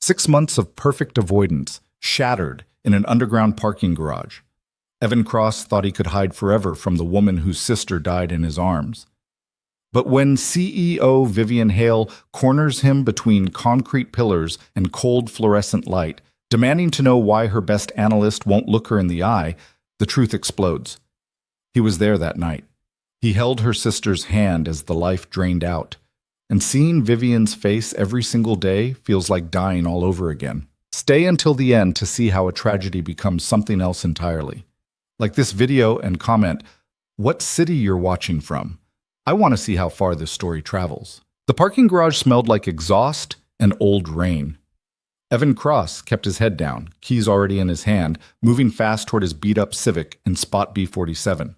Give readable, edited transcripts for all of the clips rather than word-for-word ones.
6 months of perfect avoidance, shattered in an underground parking garage. Evan Cross thought he could hide forever from the woman whose sister died in his arms. But when CEO Vivian Hale corners him between concrete pillars and cold fluorescent light, demanding to know why her best analyst won't look her in the eye, the truth explodes. He was there that night. He held her sister's hand as the life drained out. And seeing Vivian's face every single day feels like dying all over again. Stay until the end to see how a tragedy becomes something else entirely. Like this video and comment, what city you're watching from. I want to see how far this story travels. The parking garage smelled like exhaust and old rain. Evan Cross kept his head down, keys already in his hand, moving fast toward his beat-up Civic in spot B47.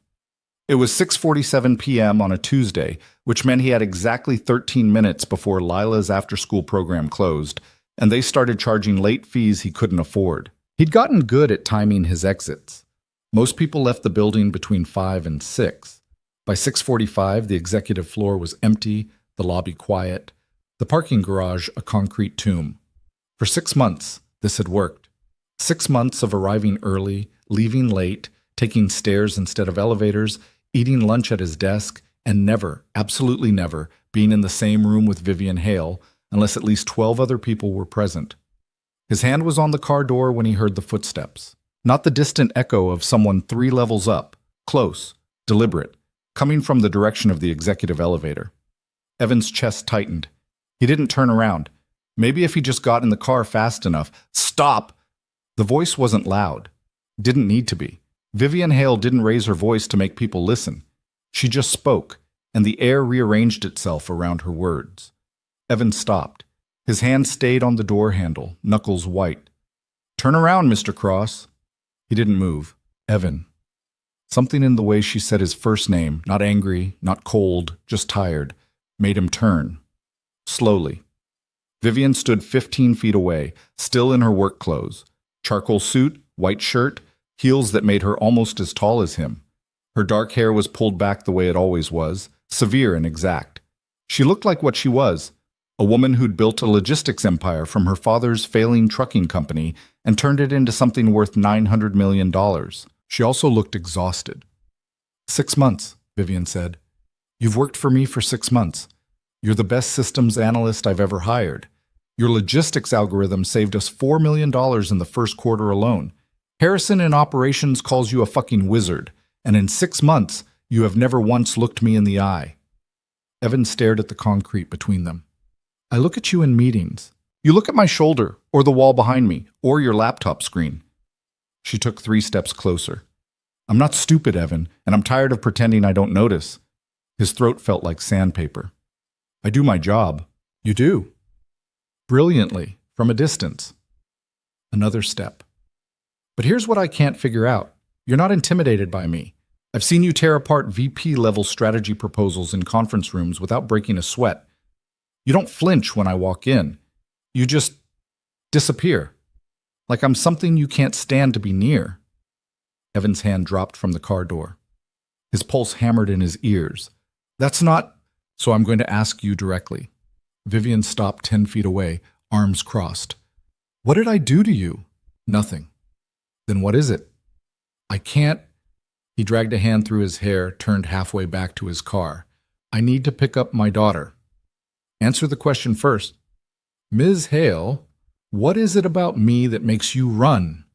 It was 6:47 p.m. on a Tuesday, which meant he had exactly 13 minutes before Lila's after-school program closed, and they started charging late fees he couldn't afford. He'd gotten good at timing his exits. Most people left the building between 5 and 6. By 6:45, the executive floor was empty, the lobby quiet, the parking garage a concrete tomb. For 6 months, this had worked. 6 months of arriving early, leaving late, taking stairs instead of elevators, eating lunch at his desk, and never, absolutely never, being in the same room with Vivian Hale, unless at least 12 other people were present. His hand was on the car door when he heard the footsteps. Not the distant echo of someone 3 levels up, close, deliberate, coming from the direction of the executive elevator. Evan's chest tightened. He didn't turn around. Maybe if he just got in the car fast enough. Stop! The voice wasn't loud. Didn't need to be. Vivian Hale didn't raise her voice to make people listen. She just spoke, and the air rearranged itself around her words. Evan stopped. His hand stayed on the door handle, knuckles white. "Turn around, Mr. Cross." He didn't move. Evan. Something in the way she said his first name, not angry, not cold, just tired, made him turn. Slowly. Vivian stood 15 feet away, still in her work clothes. Charcoal suit, white shirt, heels that made her almost as tall as him. Her dark hair was pulled back the way it always was, severe and exact. She looked like what she was, a woman who'd built a logistics empire from her father's failing trucking company and turned it into something worth $900 million. She also looked exhausted. 6 months, Vivian said. You've worked for me for 6 months. You're the best systems analyst I've ever hired. Your logistics algorithm saved us $4 million in the first quarter alone. Harrison in operations calls you a fucking wizard, and in 6 months, you have never once looked me in the eye. Evan stared at the concrete between them. I look at you in meetings. You look at my shoulder, or the wall behind me, or your laptop screen. She took 3 steps closer. I'm not stupid, Evan, and I'm tired of pretending I don't notice. His throat felt like sandpaper. I do my job. You do. Brilliantly, from a distance. Another step. But here's what I can't figure out. You're not intimidated by me. I've seen you tear apart VP-level strategy proposals in conference rooms without breaking a sweat. You don't flinch when I walk in. You just disappear. Like I'm something you can't stand to be near. Evan's hand dropped from the car door. His pulse hammered in his ears. That's not... So I'm going to ask you directly. Vivian stopped 10 feet away, arms crossed. What did I do to you? Nothing. Then what is it? I can't... He dragged a hand through his hair, turned halfway back to his car. I need to pick up my daughter. Answer the question first. Ms. Hale, what is it about me that makes you run?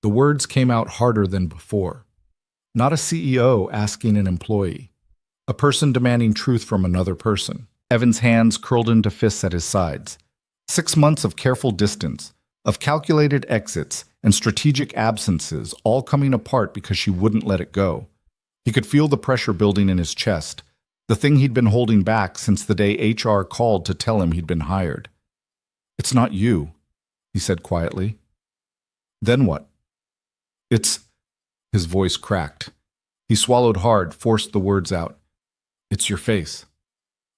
The words came out harder than before. Not a CEO asking an employee. A person demanding truth from another person. Evan's hands curled into fists at his sides. 6 months of careful distance, of calculated exits and strategic absences, all coming apart because she wouldn't let it go. He could feel the pressure building in his chest, the thing he'd been holding back since the day HR called to tell him he'd been hired. It's not you, he said quietly. Then what? It's... His voice cracked. He swallowed hard, forced the words out. It's your face.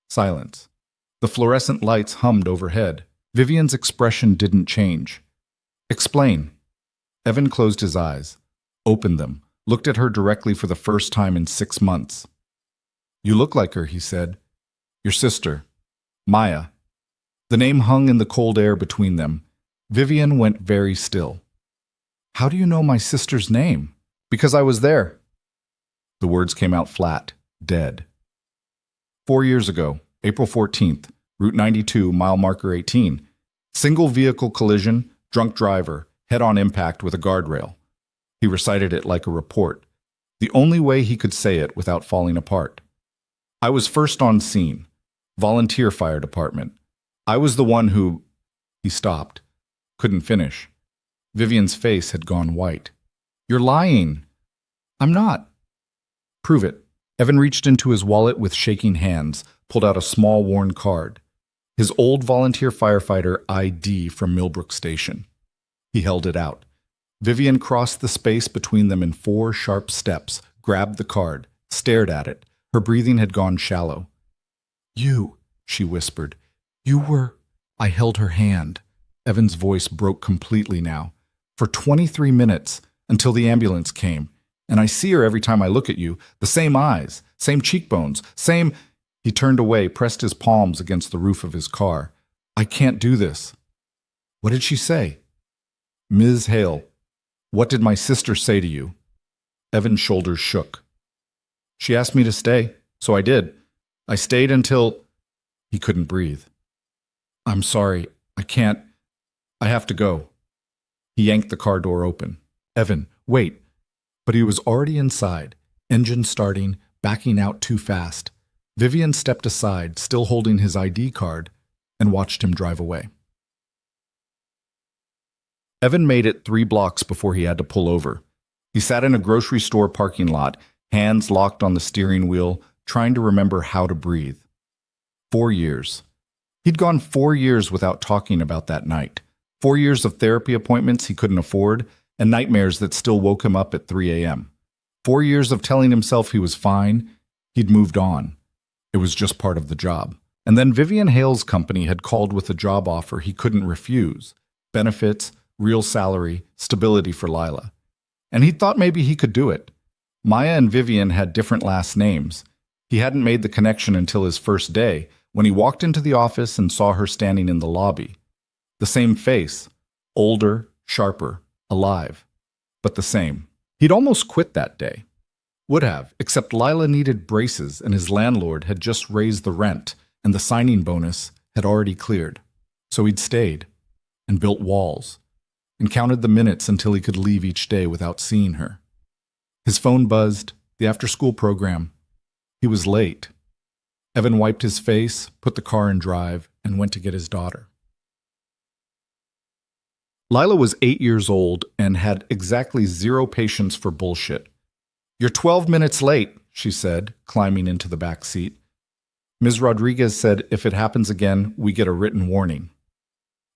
Silence. The fluorescent lights hummed overhead. Vivian's expression didn't change. Explain. Evan closed his eyes, opened them, looked at her directly for the first time in 6 months. You look like her, he said. Your sister. Maya. The name hung in the cold air between them. Vivian went very still. How do you know my sister's name? Because I was there. The words came out flat, dead. 4 years ago, April 14th, Route 92, mile marker 18. Single vehicle collision, drunk driver, head-on impact with a guardrail. He recited it like a report, the only way he could say it without falling apart. I was first on scene. Volunteer fire department. I was the one who... He stopped. Couldn't finish. Vivian's face had gone white. You're lying. I'm not. Prove it. Evan reached into his wallet with shaking hands, pulled out a small worn card. His old volunteer firefighter ID from Millbrook Station. He held it out. Vivian crossed the space between them in 4 sharp steps, grabbed the card, stared at it. Her breathing had gone shallow. You, she whispered. You were... I held her hand. Evan's voice broke completely now. For 23 minutes, until the ambulance came. And I see her every time I look at you. The same eyes, same cheekbones, same... He turned away, pressed his palms against the roof of his car. I can't do this. What did she say? Ms. Hale, what did my sister say to you? Evan's shoulders shook. She asked me to stay, so I did. I stayed until... He couldn't breathe. I'm sorry, I can't... I have to go. He yanked the car door open. Evan, wait. But he was already inside, engine starting, backing out too fast. Vivian stepped aside, still holding his ID card, and watched him drive away. Evan made it 3 blocks before he had to pull over. He sat in a grocery store parking lot, hands locked on the steering wheel, trying to remember how to breathe. 4 years. He'd gone 4 years without talking about that night. 4 years of therapy appointments he couldn't afford, and nightmares that still woke him up at 3 a.m. 4 years of telling himself he was fine. He'd moved on. It was just part of the job. And then Vivian Hale's company had called with a job offer he couldn't refuse. Benefits, real salary, stability for Lila. And he thought maybe he could do it. Maya and Vivian had different last names. He hadn't made the connection until his first day, when he walked into the office and saw her standing in the lobby. The same face, older, sharper, alive, but the same. He'd almost quit that day. Would have, except Lila needed braces and his landlord had just raised the rent and the signing bonus had already cleared. So he'd stayed and built walls and counted the minutes until he could leave each day without seeing her. His phone buzzed, the after-school program. He was late. Evan wiped his face, put the car in drive, and went to get his daughter. Lila was 8 years old and had exactly 0 patience for bullshit. You're 12 minutes late, she said, climbing into the back seat. Ms. Rodriguez said if it happens again, we get a written warning.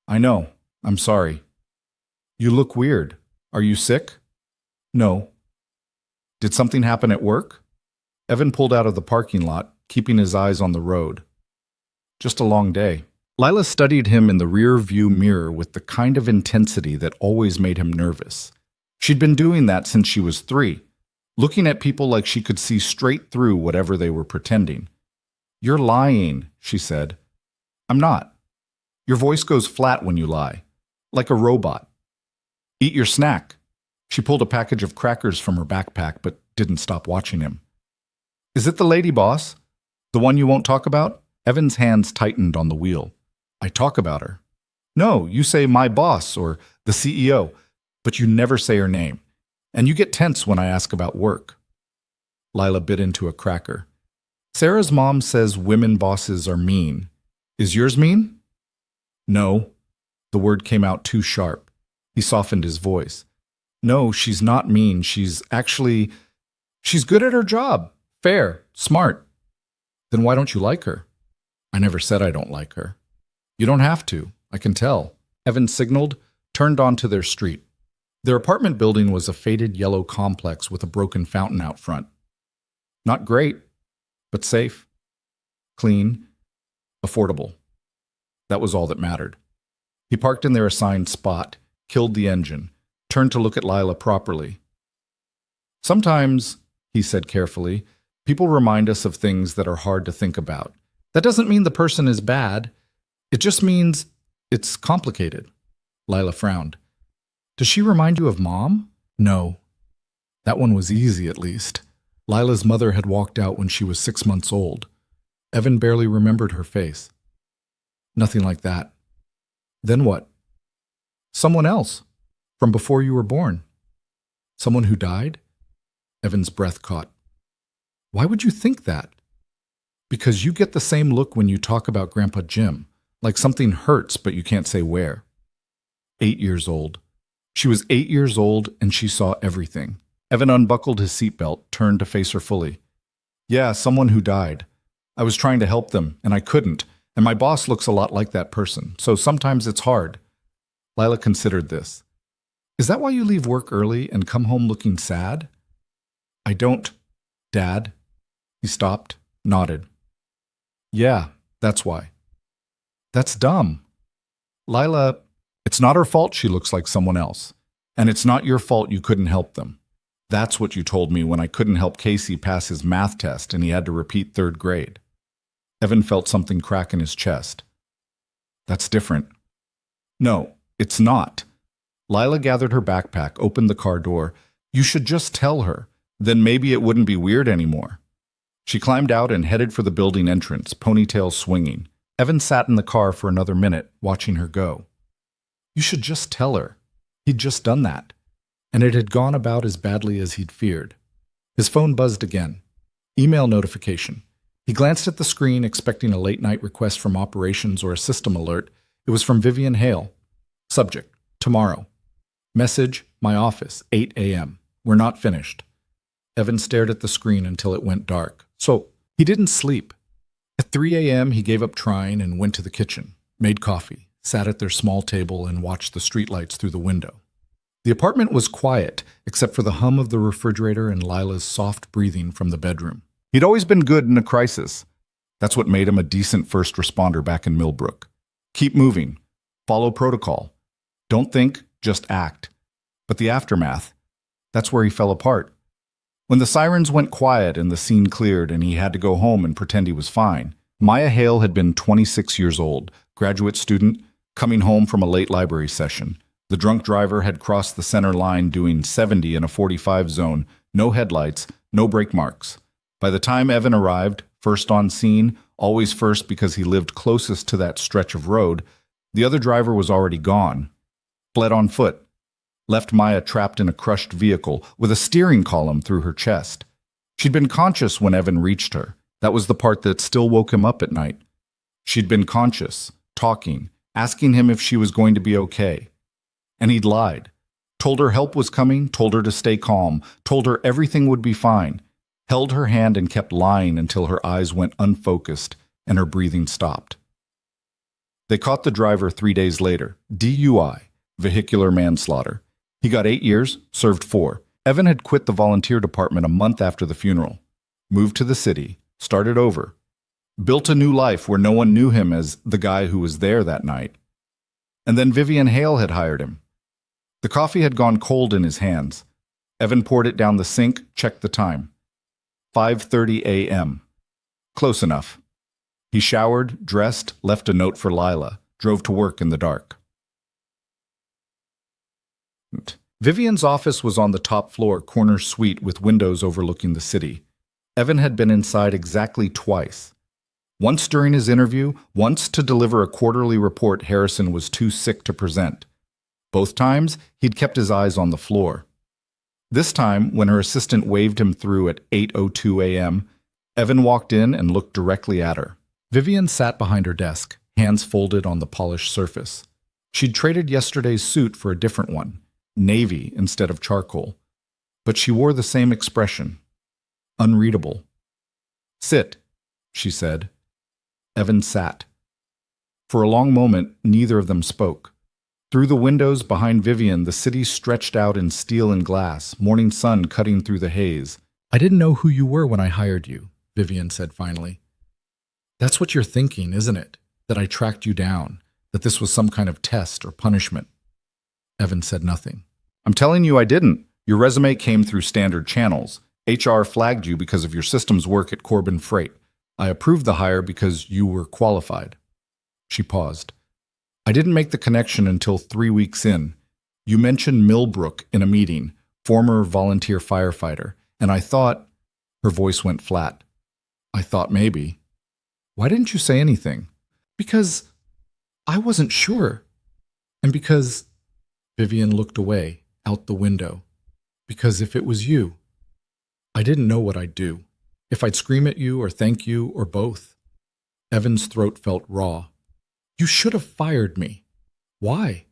I know. I'm sorry. You look weird. Are you sick? No. Did something happen at work? Evan pulled out of the parking lot, keeping his eyes on the road. Just a long day. Lila studied him in the rear-view mirror with the kind of intensity that always made him nervous. She'd been doing that since she was 3. Looking at people like she could see straight through whatever they were pretending. You're lying, she said. I'm not. Your voice goes flat when you lie, like a robot. Eat your snack. She pulled a package of crackers from her backpack, but didn't stop watching him. Is it the lady boss? The one you won't talk about? Evan's hands tightened on the wheel. I talk about her. No, you say my boss or the CEO, but you never say her name. And you get tense when I ask about work. Lila bit into a cracker. Sarah's mom says women bosses are mean. Is yours mean? No. The word came out too sharp. He softened his voice. No, she's not mean. She's good at her job. Fair, smart. Then why don't you like her? I never said I don't like her. You don't have to. I can tell. Evan signaled, turned onto their street. Their apartment building was a faded yellow complex with a broken fountain out front. Not great, but safe, clean, affordable. That was all that mattered. He parked in their assigned spot, killed the engine, turned to look at Lila properly. Sometimes, he said carefully, people remind us of things that are hard to think about. That doesn't mean the person is bad. It just means it's complicated. Lila frowned. Does she remind you of Mom? No. That one was easy, at least. Lila's mother had walked out when she was 6 months old. Evan barely remembered her face. Nothing like that. Then what? Someone else. From before you were born. Someone who died? Evan's breath caught. Why would you think that? Because you get the same look when you talk about Grandpa Jim, like something hurts but you can't say where. 8 years old. She was 8 years old and she saw everything. Evan unbuckled his seatbelt, turned to face her fully. Yeah, someone who died. I was trying to help them, and I couldn't, and my boss looks a lot like that person, so sometimes it's hard. Lila considered this. Is that why you leave work early and come home looking sad? I don't, Dad. He stopped, nodded. Yeah, that's why. That's dumb. Lila, it's not her fault she looks like someone else, and it's not your fault you couldn't help them. That's what you told me when I couldn't help Casey pass his math test and he had to repeat 3rd grade. Evan felt something crack in his chest. That's different. No, it's not. Lila gathered her backpack, opened the car door. You should just tell her. Then maybe it wouldn't be weird anymore. She climbed out and headed for the building entrance, ponytail swinging. Evan sat in the car for another minute, watching her go. You should just tell her. He'd just done that. And it had gone about as badly as he'd feared. His phone buzzed again. Email notification. He glanced at the screen, expecting a late-night request from operations or a system alert. It was from Vivian Hale. Subject, tomorrow. Message, my office, 8 a.m. We're not finished. Evan stared at the screen until it went dark. So, he didn't sleep. At 3 a.m., he gave up trying and went to the kitchen, made coffee, sat at their small table, and watched the streetlights through the window. The apartment was quiet, except for the hum of the refrigerator and Lila's soft breathing from the bedroom. He'd always been good in a crisis. That's what made him a decent first responder back in Millbrook. Keep moving. Follow protocol. Don't think, just act. But the aftermath, that's where he fell apart. When the sirens went quiet and the scene cleared and he had to go home and pretend he was fine, Maya Hale had been 26 years old, graduate student, coming home from a late library session. The drunk driver had crossed the center line doing 70 in a 45 zone, no headlights, no brake marks. By the time Evan arrived, first on scene, always first because he lived closest to that stretch of road, the other driver was already gone. Fled on foot. Left Maya trapped in a crushed vehicle with a steering column through her chest. She'd been conscious when Evan reached her. That was the part that still woke him up at night. She'd been conscious, talking, asking him if she was going to be okay. And he'd lied. Told her help was coming, told her to stay calm, told her everything would be fine. Held her hand and kept lying until her eyes went unfocused and her breathing stopped. They caught the driver 3 days later. DUI, vehicular manslaughter. He got 8 years, served 4. Evan had quit the volunteer department a month after the funeral. Moved to the city, started over. Built a new life where no one knew him as the guy who was there that night. And then Vivian Hale had hired him. The coffee had gone cold in his hands. Evan poured it down the sink, checked the time. 5:30 a.m. Close enough. He showered, dressed, left a note for Lila, drove to work in the dark. Vivian's office was on the top floor, corner suite with windows overlooking the city. Evan had been inside exactly twice. Once during his interview, once to deliver a quarterly report Harrison was too sick to present. Both times, he'd kept his eyes on the floor. This time, when her assistant waved him through at 8:02 a.m., Evan walked in and looked directly at her. Vivian sat behind her desk, hands folded on the polished surface. She'd traded yesterday's suit for a different one, navy instead of charcoal. But she wore the same expression. Unreadable. Sit, she said. Evan sat. For a long moment, neither of them spoke. Through the windows behind Vivian, the city stretched out in steel and glass, morning sun cutting through the haze. I didn't know who you were when I hired you, Vivian said finally. That's what you're thinking, isn't it? That I tracked you down, that this was some kind of test or punishment. Evan said nothing. I'm telling you I didn't. Your resume came through standard channels. HR flagged you because of your systems work at Corbin Freight. I approved the hire because you were qualified. She paused. I didn't make the connection until 3 weeks in. You mentioned Millbrook in a meeting, former volunteer firefighter, and I thought, her voice went flat. I thought maybe. Why didn't you say anything? Because I wasn't sure. And because Vivian looked away, out the window. Because if it was you, I didn't know what I'd do. If I'd scream at you or thank you or both. Evan's throat felt raw. You should have fired me. Why?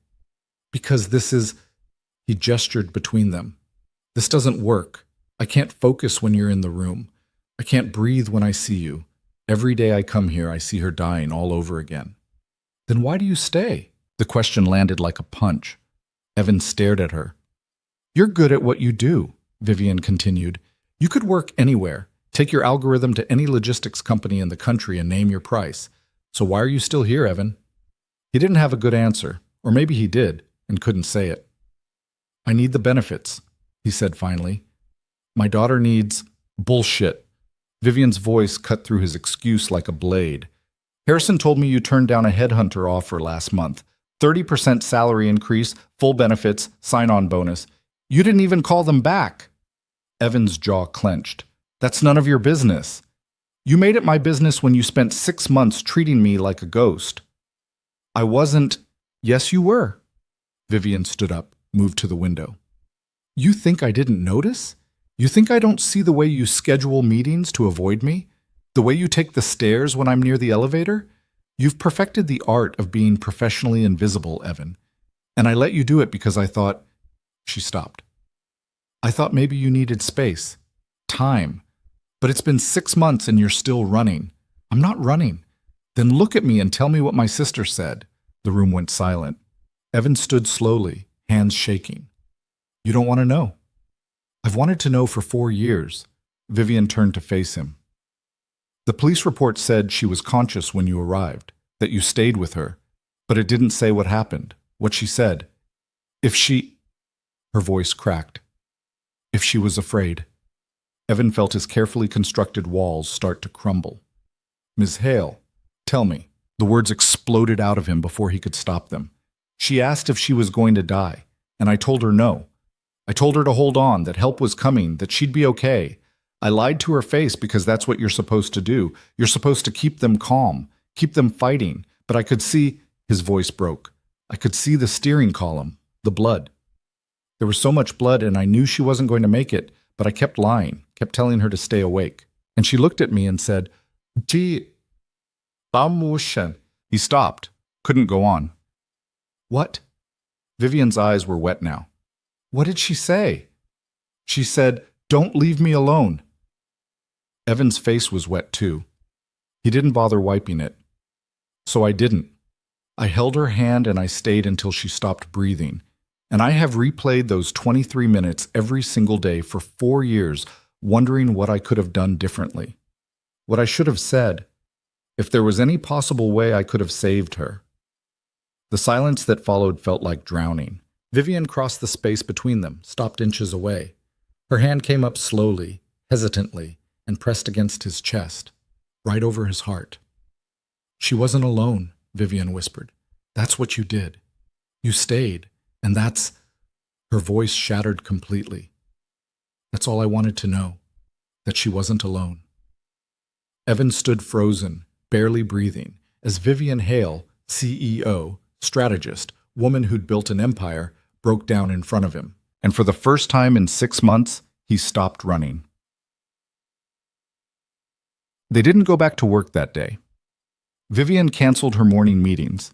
Because this is... He gestured between them. This doesn't work. I can't focus when you're in the room. I can't breathe when I see you. Every day I come here, I see her dying all over again. Then why do you stay? The question landed like a punch. Evan stared at her. You're good at what you do, Vivian continued. You could work anywhere. Take your algorithm to any logistics company in the country and name your price. So why are you still here, Evan? He didn't have a good answer, or maybe he did, and couldn't say it. I need the benefits, he said finally. My daughter needs... Bullshit. Vivian's voice cut through his excuse like a blade. Harrison told me you turned down a headhunter offer last month. 30% salary increase, full benefits, sign-on bonus. You didn't even call them back. Evan's jaw clenched. That's none of your business. You made it my business when you spent 6 months treating me like a ghost. I wasn't... Yes, you were. Vivian stood up, moved to the window. You think I didn't notice? You think I don't see the way you schedule meetings to avoid me? The way you take the stairs when I'm near the elevator? You've perfected the art of being professionally invisible, Evan. And I let you do it because I thought... She stopped. I thought maybe you needed space. Time. But it's been 6 months and you're still running. I'm not running. Then look at me and tell me what my sister said. The room went silent. Evan stood slowly, hands shaking. You don't want to know. I've wanted to know for 4 years. Vivian turned to face him. The police report said she was conscious when you arrived, that you stayed with her, but it didn't say what happened, what she said. If she... Her voice cracked. If she was afraid. Evan felt his carefully constructed walls start to crumble. Ms. Hale, tell me. The words exploded out of him before he could stop them. She asked if she was going to die, and I told her no. I told her to hold on, that help was coming, that she'd be okay. I lied to her face because that's what you're supposed to do. You're supposed to keep them calm, keep them fighting. But I could see... His voice broke. I could see the steering column, the blood. There was so much blood and I knew she wasn't going to make it, but I kept lying, kept telling her to stay awake. And she looked at me and said, Gee, he stopped, couldn't go on. What? Vivian's eyes were wet now. What did she say? She said, don't leave me alone. Evan's face was wet too. He didn't bother wiping it. So I didn't. I held her hand and I stayed until she stopped breathing. And I have replayed those 23 minutes every single day for 4 years, wondering what I could have done differently. What I should have said. If there was any possible way I could have saved her. The silence that followed felt like drowning. Vivian crossed the space between them, stopped inches away. Her hand came up slowly, hesitantly, and pressed against his chest, right over his heart. She wasn't alone, Vivian whispered. That's what you did. You stayed, and that's... Her voice shattered completely. That's all I wanted to know, that she wasn't alone. Evan stood frozen, barely breathing, as Vivian Hale, CEO, strategist, woman who'd built an empire, broke down in front of him. And for the first time in 6 months, he stopped running. They didn't go back to work that day. Vivian canceled her morning meetings.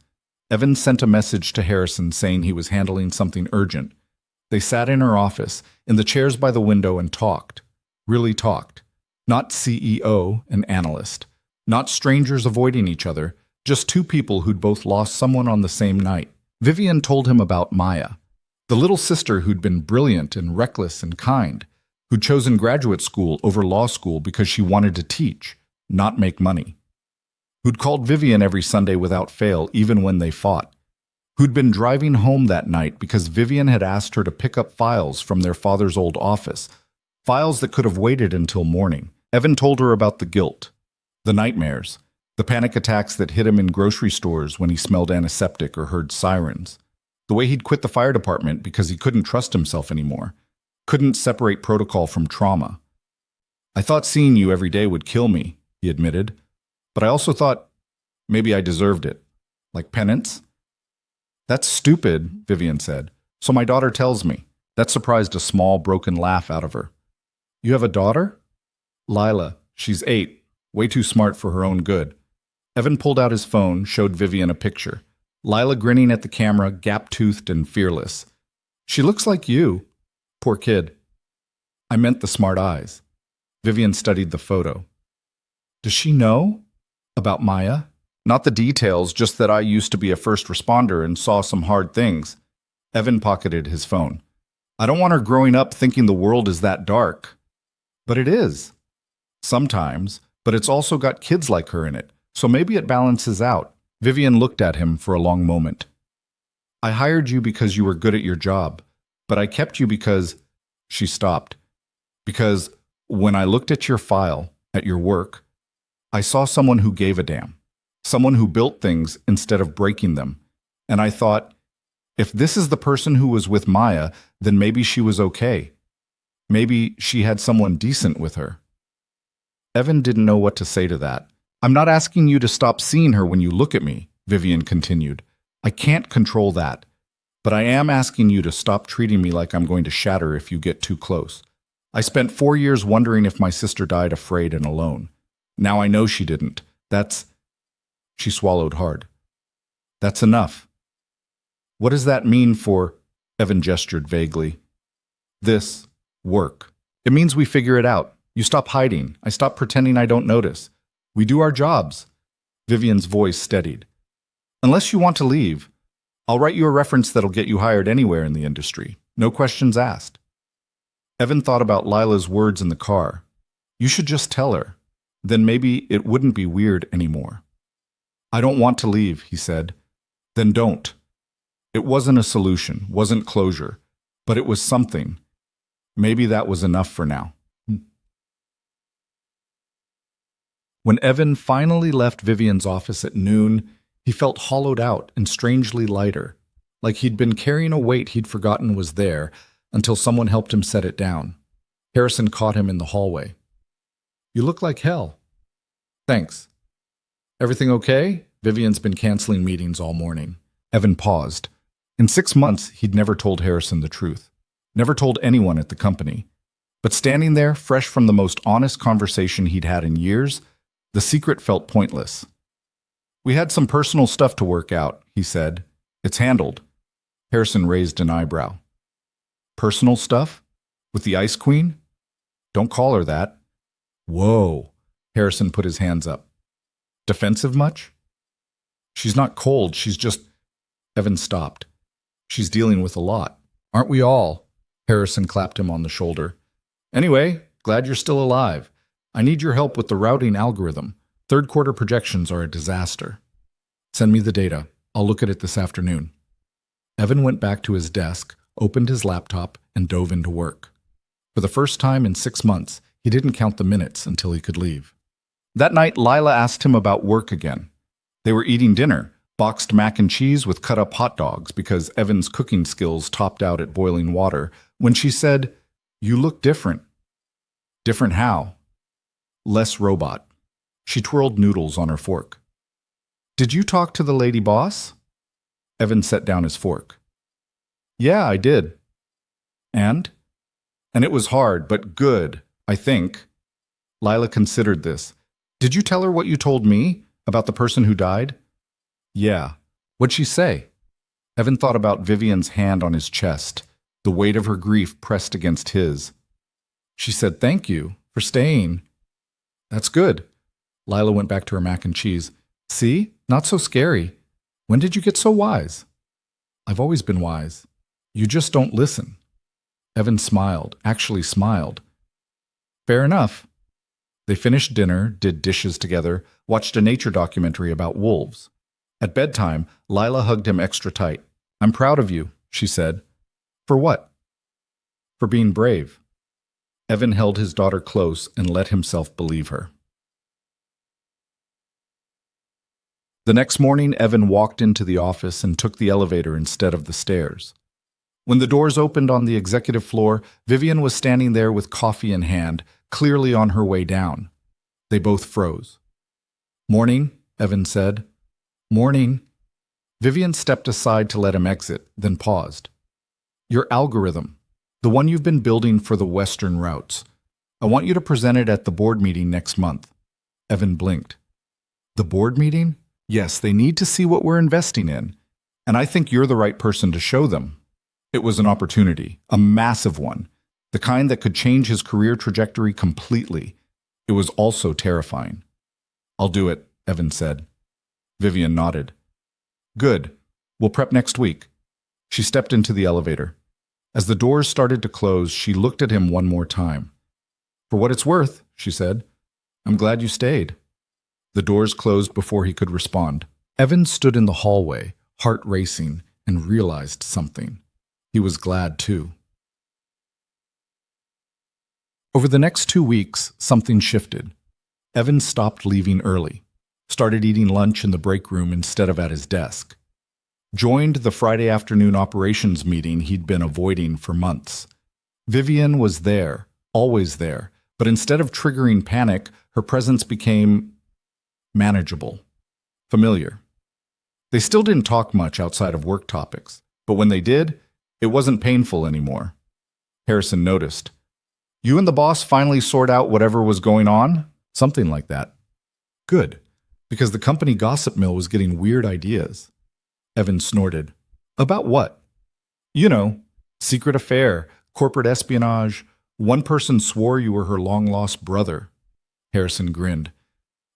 Evan sent a message to Harrison saying he was handling something urgent. They sat in her office, in the chairs by the window, and talked. Really talked. Not CEO and analyst. Not strangers avoiding each other, just two people who'd both lost someone on the same night. Vivian told him about Maya, the little sister who'd been brilliant and reckless and kind, who'd chosen graduate school over law school because she wanted to teach, not make money. Who'd called Vivian every Sunday without fail, even when they fought. Who'd been driving home that night because Vivian had asked her to pick up files from their father's old office, files that could have waited until morning. Evan told her about the guilt, the nightmares, The panic attacks that hit him in grocery stores when he smelled antiseptic or heard sirens. The way he'd quit the fire department because he couldn't trust himself anymore. Couldn't separate protocol from trauma. I thought seeing you every day would kill me, he admitted. But I also thought maybe I deserved it. Like penance? That's stupid, Vivian said. So my daughter tells me. That surprised a small, broken laugh out of her. You have a daughter? Lila. She's 8. Way too smart for her own good. Evan pulled out his phone, showed Vivian a picture. Lila grinning at the camera, gap-toothed and fearless. She looks like you. Poor kid. I meant the smart eyes. Vivian studied the photo. Does she know about Maya? Not the details, just that I used to be a first responder and saw some hard things. Evan pocketed his phone. I don't want her growing up thinking the world is that dark. But it is. Sometimes, but it's also got kids like her in it, so maybe it balances out. Vivian looked at him for a long moment. I hired you because you were good at your job, but I kept you because... She stopped. Because when I looked at your file, at your work, I saw someone who gave a damn. Someone who built things instead of breaking them. And I thought, if this is the person who was with Maya, then maybe she was okay. Maybe she had someone decent with her. Evan didn't know what to say to that. I'm not asking you to stop seeing her when you look at me, Vivian continued. I can't control that. But I am asking you to stop treating me like I'm going to shatter if you get too close. I spent 4 years wondering if my sister died afraid and alone. Now I know she didn't. That's... She swallowed hard. That's enough. What does that mean for... Evan gestured vaguely. This... work. It means we figure it out. You stop hiding. I stop pretending I don't notice. We do our jobs. Vivian's voice steadied. Unless you want to leave, I'll write you a reference that'll get you hired anywhere in the industry. No questions asked. Evan thought about Lila's words in the car. You should just tell her. Then maybe it wouldn't be weird anymore. I don't want to leave, he said. Then don't. It wasn't a solution, wasn't closure, but it was something. Maybe that was enough for now. When Evan finally left Vivian's office at noon, he felt hollowed out and strangely lighter, like he'd been carrying a weight he'd forgotten was there until someone helped him set it down. Harrison caught him in the hallway. You look like hell. Thanks. Everything okay? Vivian's been canceling meetings all morning. Evan paused. In 6 months, he'd never told Harrison the truth. Never told anyone at the company. But standing there, fresh from the most honest conversation he'd had in years, the secret felt pointless. We had some personal stuff to work out, he said. It's handled. Harrison raised an eyebrow. Personal stuff? With the Ice Queen? Don't call her that. Whoa. Harrison put his hands up. Defensive much? She's not cold, she's just... Evan stopped. She's dealing with a lot. Aren't we all? Harrison clapped him on the shoulder. Anyway, glad you're still alive. I need your help with the routing algorithm. Third quarter projections are a disaster. Send me the data. I'll look at it this afternoon. Evan went back to his desk, opened his laptop, and dove into work. For the first time in 6 months, he didn't count the minutes until he could leave. That night, Lila asked him about work again. They were eating dinner, boxed mac and cheese with cut-up hot dogs because Evan's cooking skills topped out at boiling water, when she said, You look different. Different how? Less robot. She twirled noodles on her fork. Did you talk to the lady boss? Evan set down his fork. Yeah, I did. And? And it was hard, but good, I think. Lila considered this. Did you tell her what you told me about the person who died? Yeah. What'd she say? Evan thought about Vivian's hand on his chest, the weight of her grief pressed against his. She said, thank you for staying. That's good. Lila went back to her mac and cheese. See? Not so scary. When did you get so wise? I've always been wise. You just don't listen. Evan smiled, actually smiled. Fair enough. They finished dinner, did dishes together, watched a nature documentary about wolves. At bedtime, Lila hugged him extra tight. I'm proud of you, she said. For what? For being brave. Evan held his daughter close and let himself believe her. The next morning, Evan walked into the office and took the elevator instead of the stairs. When the doors opened on the executive floor, Vivian was standing there with coffee in hand, clearly on her way down. They both froze. "Morning," Evan said. "Morning." Vivian stepped aside to let him exit, then paused. "Your algorithm, the one you've been building for the Western routes. I want you to present it at the board meeting next month." Evan blinked. "The board meeting? Yes, they need to see what we're investing in, and I think you're the right person to show them." It was an opportunity, a massive one, the kind that could change his career trajectory completely. It was also terrifying. "I'll do it," Evan said. Vivian nodded. "Good. We'll prep next week." She stepped into the elevator. As the doors started to close, she looked at him one more time. "For what it's worth," she said, "I'm glad you stayed." The doors closed before he could respond. Evan stood in the hallway, heart racing, and realized something. He was glad, too. Over the next 2 weeks, something shifted. Evan stopped leaving early, started eating lunch in the break room instead of at his desk, joined the Friday afternoon operations meeting he'd been avoiding for months. Vivian was there, always there, but instead of triggering panic, her presence became manageable, familiar. They still didn't talk much outside of work topics, but when they did, it wasn't painful anymore. Harrison noticed. "You and the boss finally sort out whatever was going on?" Something like that. "Good, because the company gossip mill was getting weird ideas." Evan snorted. "About what?" "You know, secret affair, corporate espionage. One person swore you were her long-lost brother." Harrison grinned.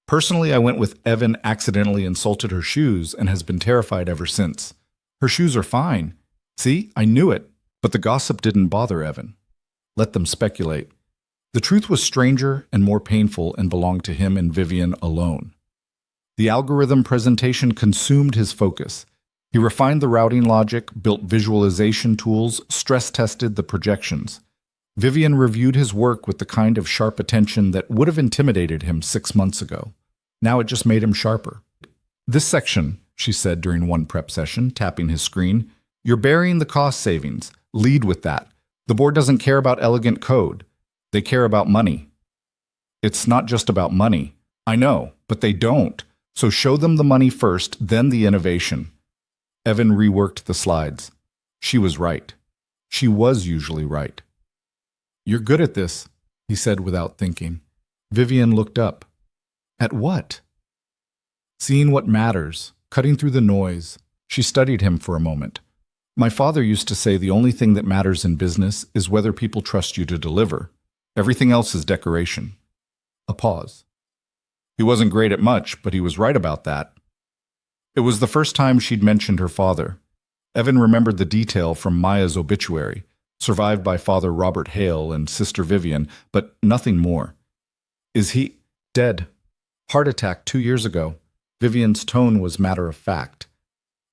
"Personally, I went with Evan accidentally insulted her shoes and has been terrified ever since. Her shoes are fine. See, I knew it, but the gossip didn't bother Evan. Let them speculate. The truth was stranger and more painful and belonged to him and Vivian alone. The algorithm presentation consumed his focus. He refined the routing logic, built visualization tools, stress-tested the projections. Vivian reviewed his work with the kind of sharp attention that would have intimidated him 6 months ago. Now it just made him sharper. "This section," she said during one prep session, tapping his screen, "you're burying the cost savings. Lead with that. The board doesn't care about elegant code. They care about money." "It's not just about money." "I know, but they don't. So show them the money first, then the innovation." Evan reworked the slides. She was right. She was usually right. "You're good at this," he said without thinking. Vivian looked up. "At what?" "Seeing what matters, cutting through the noise." She studied him for a moment. "My father used to say the only thing that matters in business is whether people trust you to deliver. Everything else is decoration." A pause. He wasn't great at much, but he was right about that. It was the first time she'd mentioned her father. Evan remembered the detail from Maya's obituary, survived by Father Robert Hale and Sister Vivian, but nothing more. "Is he dead? Heart attack 2 years ago." Vivian's tone was matter of fact.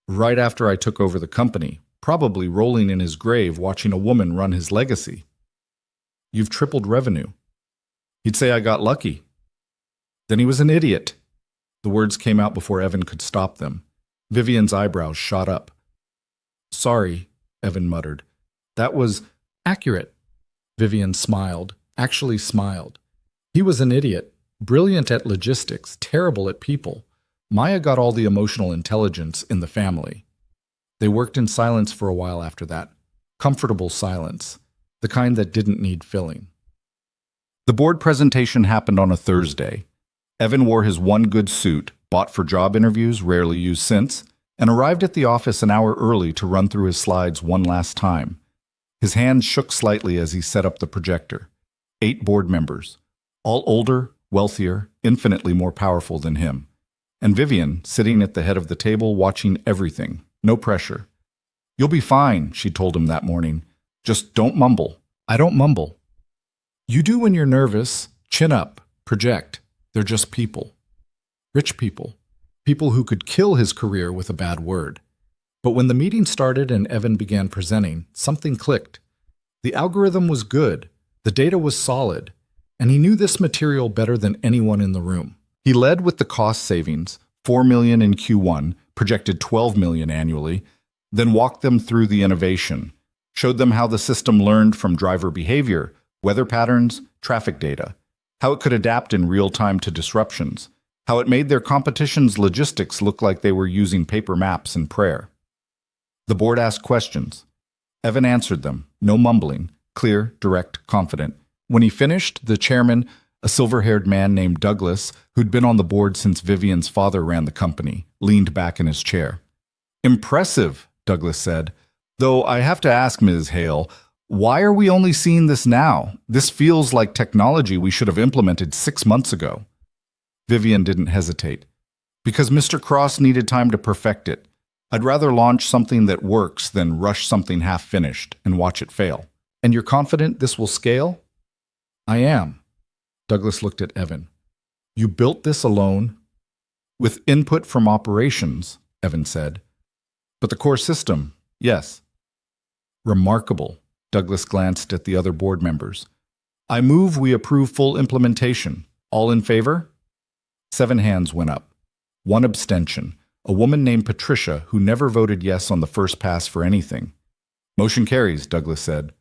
"Right after I took over the company, probably rolling in his grave watching a woman run his legacy." "You've tripled revenue." "He'd say I got lucky." "Then he was an idiot." The words came out before Evan could stop them. Vivian's eyebrows shot up. "Sorry," Evan muttered. "That was accurate." Vivian smiled, actually smiled. "He was an idiot, brilliant at logistics, terrible at people. Maya got all the emotional intelligence in the family." They worked in silence for a while after that. Comfortable silence, the kind that didn't need filling. The board presentation happened on a Thursday. Evan wore his one good suit, bought for job interviews, rarely used since, and arrived at the office an hour early to run through his slides one last time. His hands shook slightly as he set up the projector. 8 board members, all older, wealthier, infinitely more powerful than him. And Vivian, sitting at the head of the table, watching everything. No pressure. "You'll be fine," she told him that morning. "Just don't mumble." "I don't mumble." "You do when you're nervous. Chin up. Project. They're just people. Rich people. People who could kill his career with a bad word." But when the meeting started and Evan began presenting, something clicked. The algorithm was good, the data was solid, and he knew this material better than anyone in the room. He led with the cost savings, $4 million in Q1, projected $12 million annually, then walked them through the innovation, showed them how the system learned from driver behavior, weather patterns, traffic data, how it could adapt in real time to disruptions, how it made their competition's logistics look like they were using paper maps and prayer. The board asked questions. Evan answered them, no mumbling, clear, direct, confident. When he finished, the chairman, a silver-haired man named Douglas, who'd been on the board since Vivian's father ran the company, leaned back in his chair. "Impressive," Douglas said. "Though I have to ask, Ms. Hale, why are we only seeing this now? This feels like technology we should have implemented 6 months ago." Vivian didn't hesitate. "Because Mr. Cross needed time to perfect it. I'd rather launch something that works than rush something half-finished and watch it fail." "And you're confident this will scale?" "I am." Douglas looked at Evan. "You built this alone?" "With input from operations," Evan said. "But the core system, yes." "Remarkable." Douglas glanced at the other board members. "I move we approve full implementation. All in favor?" 7 hands went up. 1 abstention, a woman named Patricia who never voted yes on the first pass for anything. "Motion carries," Douglas said.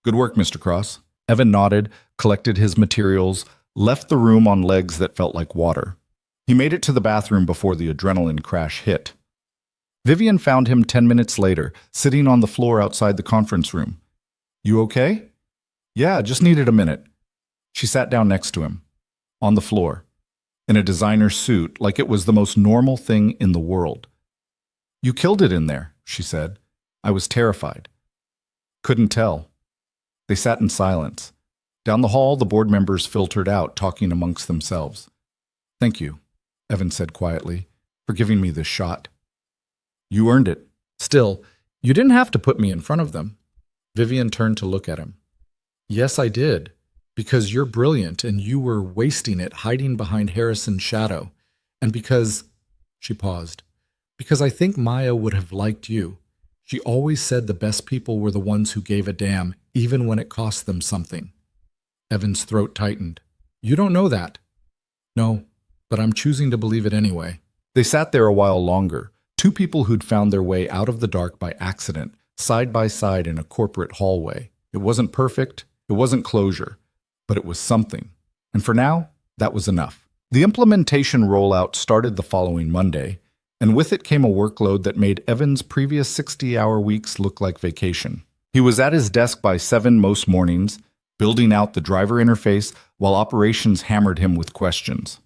"Good work, Mr. Cross." Evan nodded, collected his materials, left the room on legs that felt like water. He made it to the bathroom before the adrenaline crash hit. Vivian found him 10 minutes later, sitting on the floor outside the conference room. "You okay?" "Yeah, just needed a minute." She sat down next to him, on the floor, in a designer suit like it was the most normal thing in the world. "You killed it in there," she said. "I was terrified." "Couldn't tell." They sat in silence. Down the hall, the board members filtered out, talking amongst themselves. "Thank you," Evan said quietly, "for giving me this shot." "You earned it." "Still, you didn't have to put me in front of them." Vivian turned to look at him. "Yes, I did. Because you're brilliant and you were wasting it hiding behind Harrison's shadow. And because..." She paused. "Because I think Maya would have liked you. She always said the best people were the ones who gave a damn, even when it cost them something." Evan's throat tightened. "You don't know that." "No, but I'm choosing to believe it anyway." They sat there a while longer, 2 people who'd found their way out of the dark by accident, side by side in a corporate hallway. It wasn't perfect, it wasn't closure, but it was something. And for now, that was enough. The implementation rollout started the following Monday, and with it came a workload that made Evan's previous 60-hour weeks look like vacation. He was at his desk by 7 most mornings, building out the driver interface while operations hammered him with questions.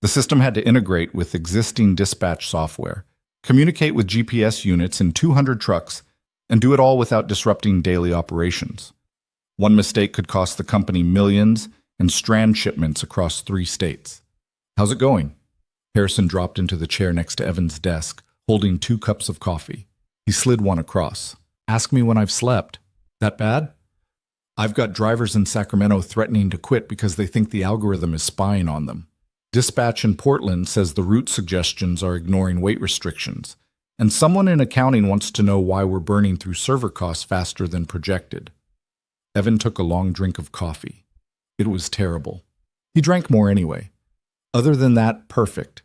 The system had to integrate with existing dispatch software, communicate with GPS units in 200 trucks, and do it all without disrupting daily operations. One mistake could cost the company millions and strand shipments across 3 states. "How's it going?" Harrison dropped into the chair next to Evan's desk, holding 2 cups of coffee. He slid one across. "Ask me when I've slept." "That bad?" "I've got drivers in Sacramento threatening to quit because they think the algorithm is spying on them. Dispatch in Portland says the route suggestions are ignoring weight restrictions, and someone in accounting wants to know why we're burning through server costs faster than projected." Evan took a long drink of coffee. It was terrible. He drank more anyway. "Other than that, perfect."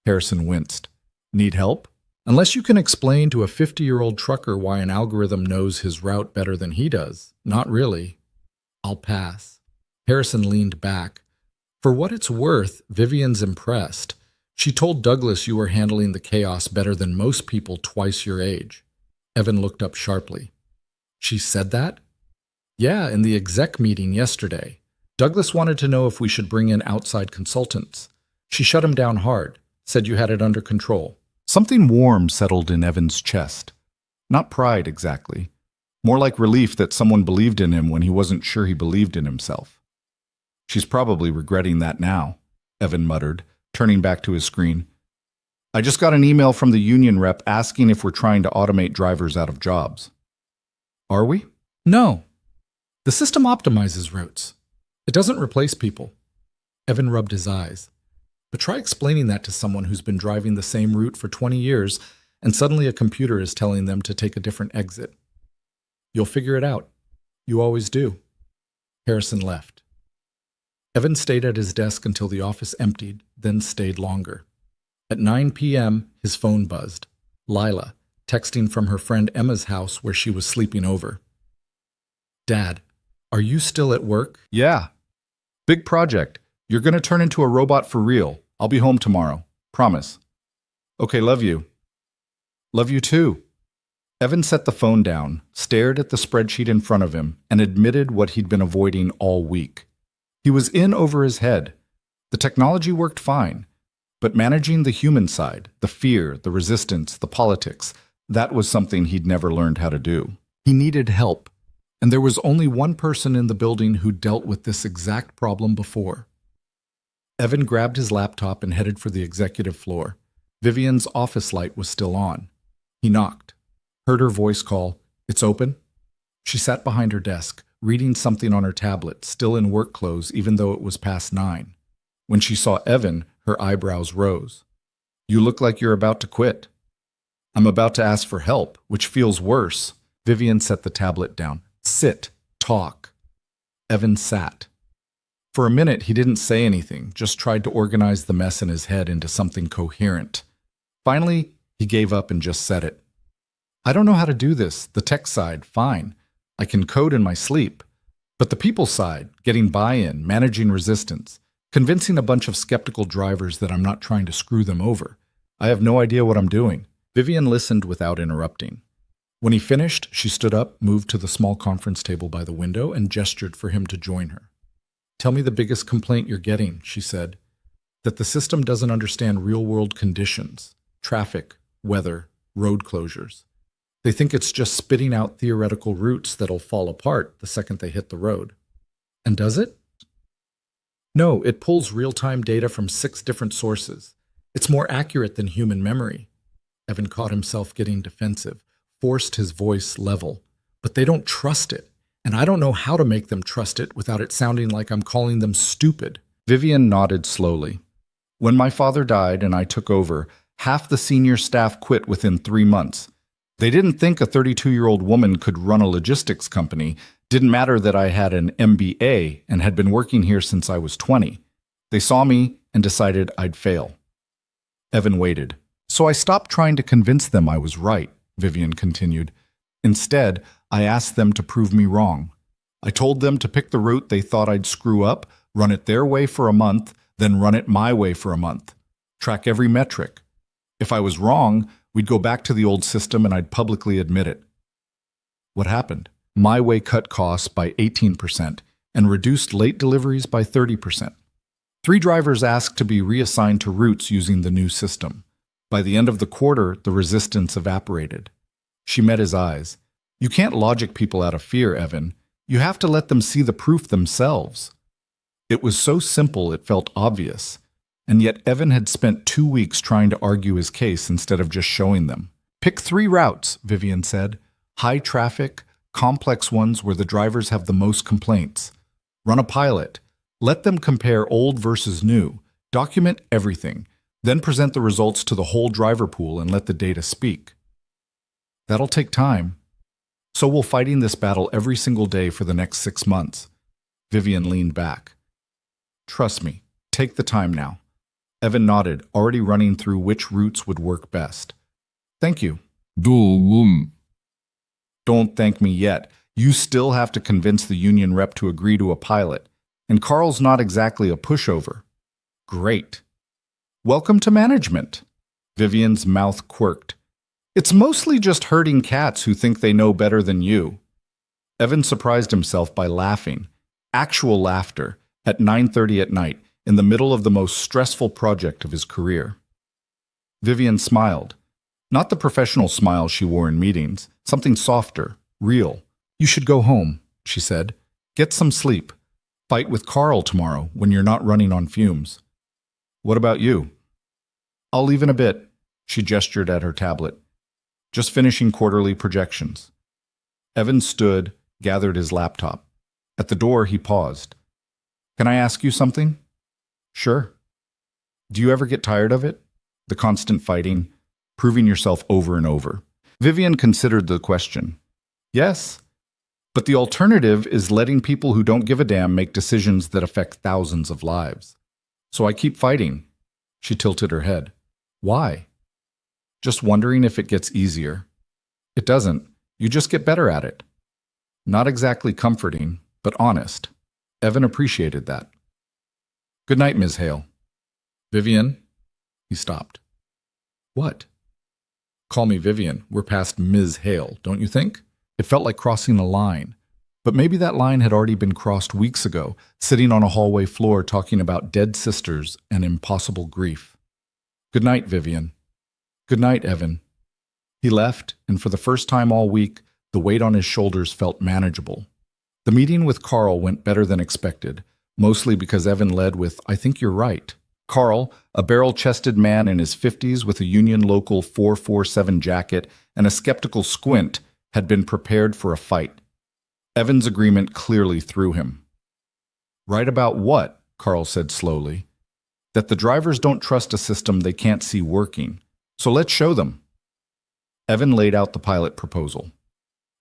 Harrison winced. "Need help?" "Unless you can explain to a 50-year-old trucker why an algorithm knows his route better than he does. Not really." "I'll pass." Harrison leaned back. "For what it's worth, Vivian's impressed. She told Douglas you were handling the chaos better than most people twice your age." Evan looked up sharply. "She said that?" "Yeah, in the exec meeting yesterday. Douglas wanted to know if we should bring in outside consultants. She shut him down hard, said you had it under control." Something warm settled in Evan's chest. Not pride, exactly. More like relief that someone believed in him when he wasn't sure he believed in himself. "She's probably regretting that now," Evan muttered, turning back to his screen. "I just got an email from the union rep asking if we're trying to automate drivers out of jobs." "Are we?" "No. The system optimizes routes. It doesn't replace people." Evan rubbed his eyes. "But try explaining that to someone who's been driving the same route for 20 years, and suddenly a computer is telling them to take a different exit. You'll figure it out. You always do." Harrison left. Evan stayed at his desk until the office emptied, then stayed longer. At 9 p.m., his phone buzzed. Lila, texting from her friend Emma's house where she was sleeping over. Dad, are you still at work? Yeah. Big project. You're going to turn into a robot for real. I'll be home tomorrow. Promise. Okay, love you. Love you too. Evan set the phone down, stared at the spreadsheet in front of him, and admitted what he'd been avoiding all week. He was in over his head. The technology worked fine, but managing the human side, the fear, the resistance, the politics, that was something he'd never learned how to do. He needed help, and there was only one person in the building who dealt with this exact problem before. Evan grabbed his laptop and headed for the executive floor. Vivian's office light was still on. He knocked. Heard her voice call, "It's open?" She sat behind her desk, reading something on her tablet, still in work clothes even though it was past 9. When she saw Evan, her eyebrows rose. "You look like you're about to quit." "I'm about to ask for help, which feels worse." Vivian set the tablet down. "Sit. Talk." Evan sat. For a minute, he didn't say anything, just tried to organize the mess in his head into something coherent. Finally, he gave up and just said it. "I don't know how to do this. The tech side, fine. I can code in my sleep. But the people side, getting buy-in, managing resistance, convincing a bunch of skeptical drivers that I'm not trying to screw them over. I have no idea what I'm doing." Vivian listened without interrupting. When he finished, she stood up, moved to the small conference table by the window, and gestured for him to join her. "Tell me the biggest complaint you're getting," she said. "That the system doesn't understand real-world conditions, traffic, weather, road closures. They think it's just spitting out theoretical routes that'll fall apart the second they hit the road." "And does it?" "No, it pulls real-time data from 6 different sources. It's more accurate than human memory." Evan caught himself getting defensive, forced his voice level. "But they don't trust it, and I don't know how to make them trust it without it sounding like I'm calling them stupid." Vivian nodded slowly. "When my father died and I took over, half the senior staff quit within 3 months. They didn't think a 32-year-old woman could run a logistics company. Didn't matter that I had an MBA and had been working here since I was 20. They saw me and decided I'd fail." Evan waited. "So I stopped trying to convince them I was right," Vivian continued. "Instead, I asked them to prove me wrong. I told them to pick the route they thought I'd screw up, run it their way for a month, then run it my way for a month. Track every metric. If I was wrong, we'd go back to the old system and I'd publicly admit it. What happened? My way cut costs by 18% and reduced late deliveries by 30%. 3 drivers asked to be reassigned to routes using the new system. By the end of the quarter, the resistance evaporated." She met his eyes. "You can't logic people out of fear, Evan. You have to let them see the proof themselves." It was so simple it felt obvious. And yet Evan had spent 2 weeks trying to argue his case instead of just showing them. "Pick 3 routes," Vivian said. "High traffic, complex ones where the drivers have the most complaints. Run a pilot. Let them compare old versus new. Document everything. Then present the results to the whole driver pool and let the data speak." "That'll take time. So we'll fighting this battle every single day for the next 6 months." Vivian leaned back. "Trust me. Take the time now." Evan nodded, already running through which routes would work best. "Thank you." 도움. "Don't thank me yet. You still have to convince the union rep to agree to a pilot. And Carl's not exactly a pushover." "Great. Welcome to management." Vivian's mouth quirked. "It's mostly just herding cats who think they know better than you." Evan surprised himself by laughing. Actual laughter, at 9:30 at night, in the middle of the most stressful project of his career. Vivian smiled. Not the professional smile she wore in meetings, something softer, real. "You should go home," she said. "Get some sleep. Fight with Carl tomorrow when you're not running on fumes." "What about you?" "I'll leave in a bit." She gestured at her tablet. "Just finishing quarterly projections." Evan stood, gathered his laptop. At the door, he paused. "Can I ask you something?" "Sure." "Do you ever get tired of it? The constant fighting, proving yourself over and over?" Vivian considered the question. "Yes. But the alternative is letting people who don't give a damn make decisions that affect thousands of lives. So I keep fighting." She tilted her head. Why? Just wondering if it gets easier. It doesn't. You just get better at it. Not exactly comforting, but honest. Evan appreciated that. Good night, Ms. Hale. Vivian? He stopped. What? Call me Vivian. We're past Ms. Hale, don't you think? It felt like crossing a line. But maybe that line had already been crossed weeks ago, sitting on a hallway floor talking about dead sisters and impossible grief. Good night, Vivian. Good night, Evan. He left, and for the first time all week, the weight on his shoulders felt manageable. The meeting with Carl went better than expected, mostly because Evan led with, "I think you're right." Carl, a barrel-chested man in his 50s with a Union Local 447 jacket and a skeptical squint, had been prepared for a fight. Evan's agreement clearly threw him. Right about what? Carl said slowly. That the drivers don't trust a system they can't see working. So let's show them. Evan laid out the pilot proposal.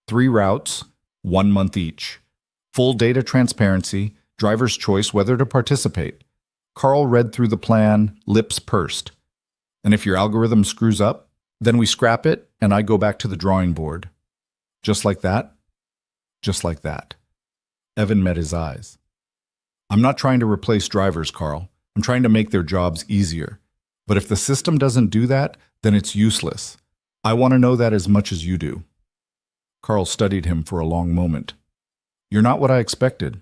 3 routes, 1 month each. Full data transparency, driver's choice whether to participate. Carl read through the plan, lips pursed. And if your algorithm screws up, then we scrap it and I go back to the drawing board. Just like that? Just like that. Evan met his eyes. I'm not trying to replace drivers, Carl. I'm trying to make their jobs easier. But if the system doesn't do that, then it's useless. I want to know that as much as you do. Carl studied him for a long moment. You're not what I expected.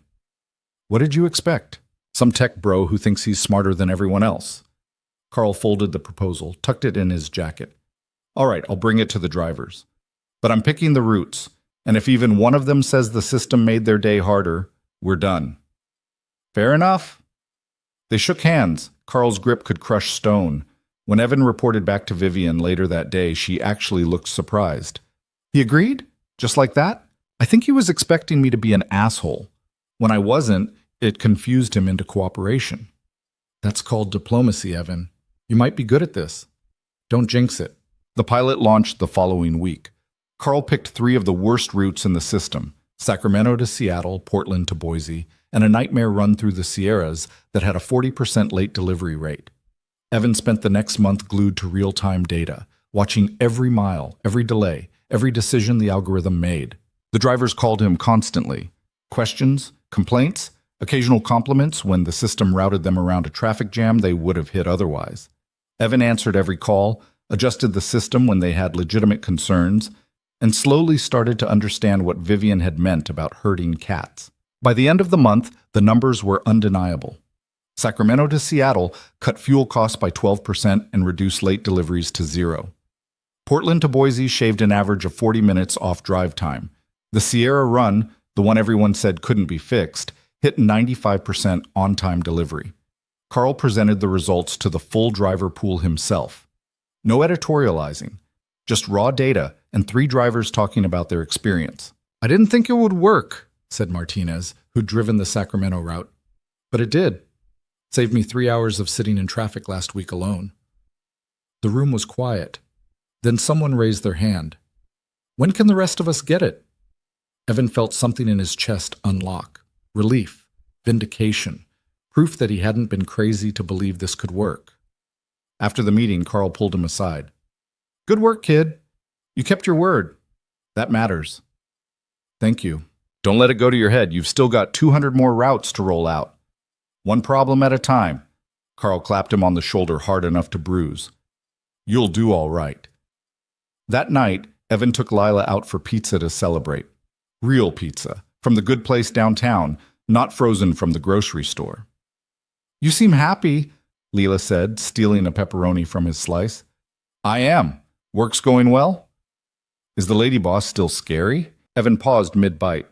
What did you expect? Some tech bro who thinks he's smarter than everyone else. Carl folded the proposal, tucked it in his jacket. All right, I'll bring it to the drivers. But I'm picking the routes, and if even one of them says the system made their day harder, we're done. Fair enough. They shook hands. Carl's grip could crush stone. When Evan reported back to Vivian later that day, she actually looked surprised. He agreed? Just like that? I think he was expecting me to be an asshole. When I wasn't, it confused him into cooperation. That's called diplomacy, Evan. You might be good at this. Don't jinx it. The pilot launched the following week. Carl picked 3 of the worst routes in the system, Sacramento to Seattle, Portland to Boise, and a nightmare run through the Sierras that had a 40% late delivery rate. Evan spent the next month glued to real-time data, watching every mile, every delay, every decision the algorithm made. The drivers called him constantly. Questions, complaints, occasional compliments when the system routed them around a traffic jam they would have hit otherwise. Evan answered every call, adjusted the system when they had legitimate concerns, and slowly started to understand what Vivian had meant about herding cats. By the end of the month, the numbers were undeniable. Sacramento to Seattle cut fuel costs by 12% and reduced late deliveries to 0. Portland to Boise shaved an average of 40 minutes off drive time. The Sierra run, the one everyone said couldn't be fixed, hit 95% on-time delivery. Carl presented the results to the full driver pool himself. No editorializing, just raw data and 3 drivers talking about their experience. I didn't think it would work, said Martinez, who'd driven the Sacramento route. But it did. Saved me 3 hours of sitting in traffic last week alone. The room was quiet. Then someone raised their hand. When can the rest of us get it? Evan felt something in his chest unlock. Relief, vindication, proof that he hadn't been crazy to believe this could work. After the meeting, Carl pulled him aside. Good work, kid. You kept your word. That matters. Thank you. Don't let it go to your head. You've still got 200 more routes to roll out. One problem at a time. Carl clapped him on the shoulder hard enough to bruise. You'll do all right. That night, Evan took Lila out for pizza to celebrate. Real pizza, from the good place downtown, not frozen from the grocery store. You seem happy, Leela said, stealing a pepperoni from his slice. I am. Work's going well? Is the lady boss still scary? Evan paused mid-bite.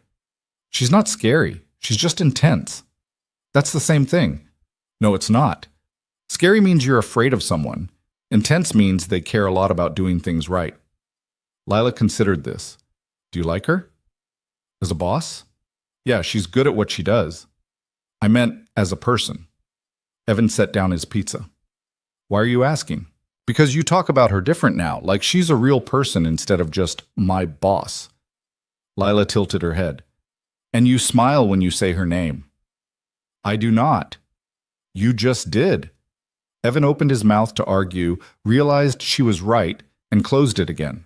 She's not scary. She's just intense. That's the same thing. No, it's not. Scary means you're afraid of someone. Intense means they care a lot about doing things right. Lila considered this. Do you like her? As a boss? Yeah, she's good at what she does. I meant as a person. Evan set down his pizza. Why are you asking? Because you talk about her different now, like she's a real person instead of just my boss. Lila tilted her head. And you smile when you say her name. I do not. You just did. Evan opened his mouth to argue, realized she was right, and closed it again.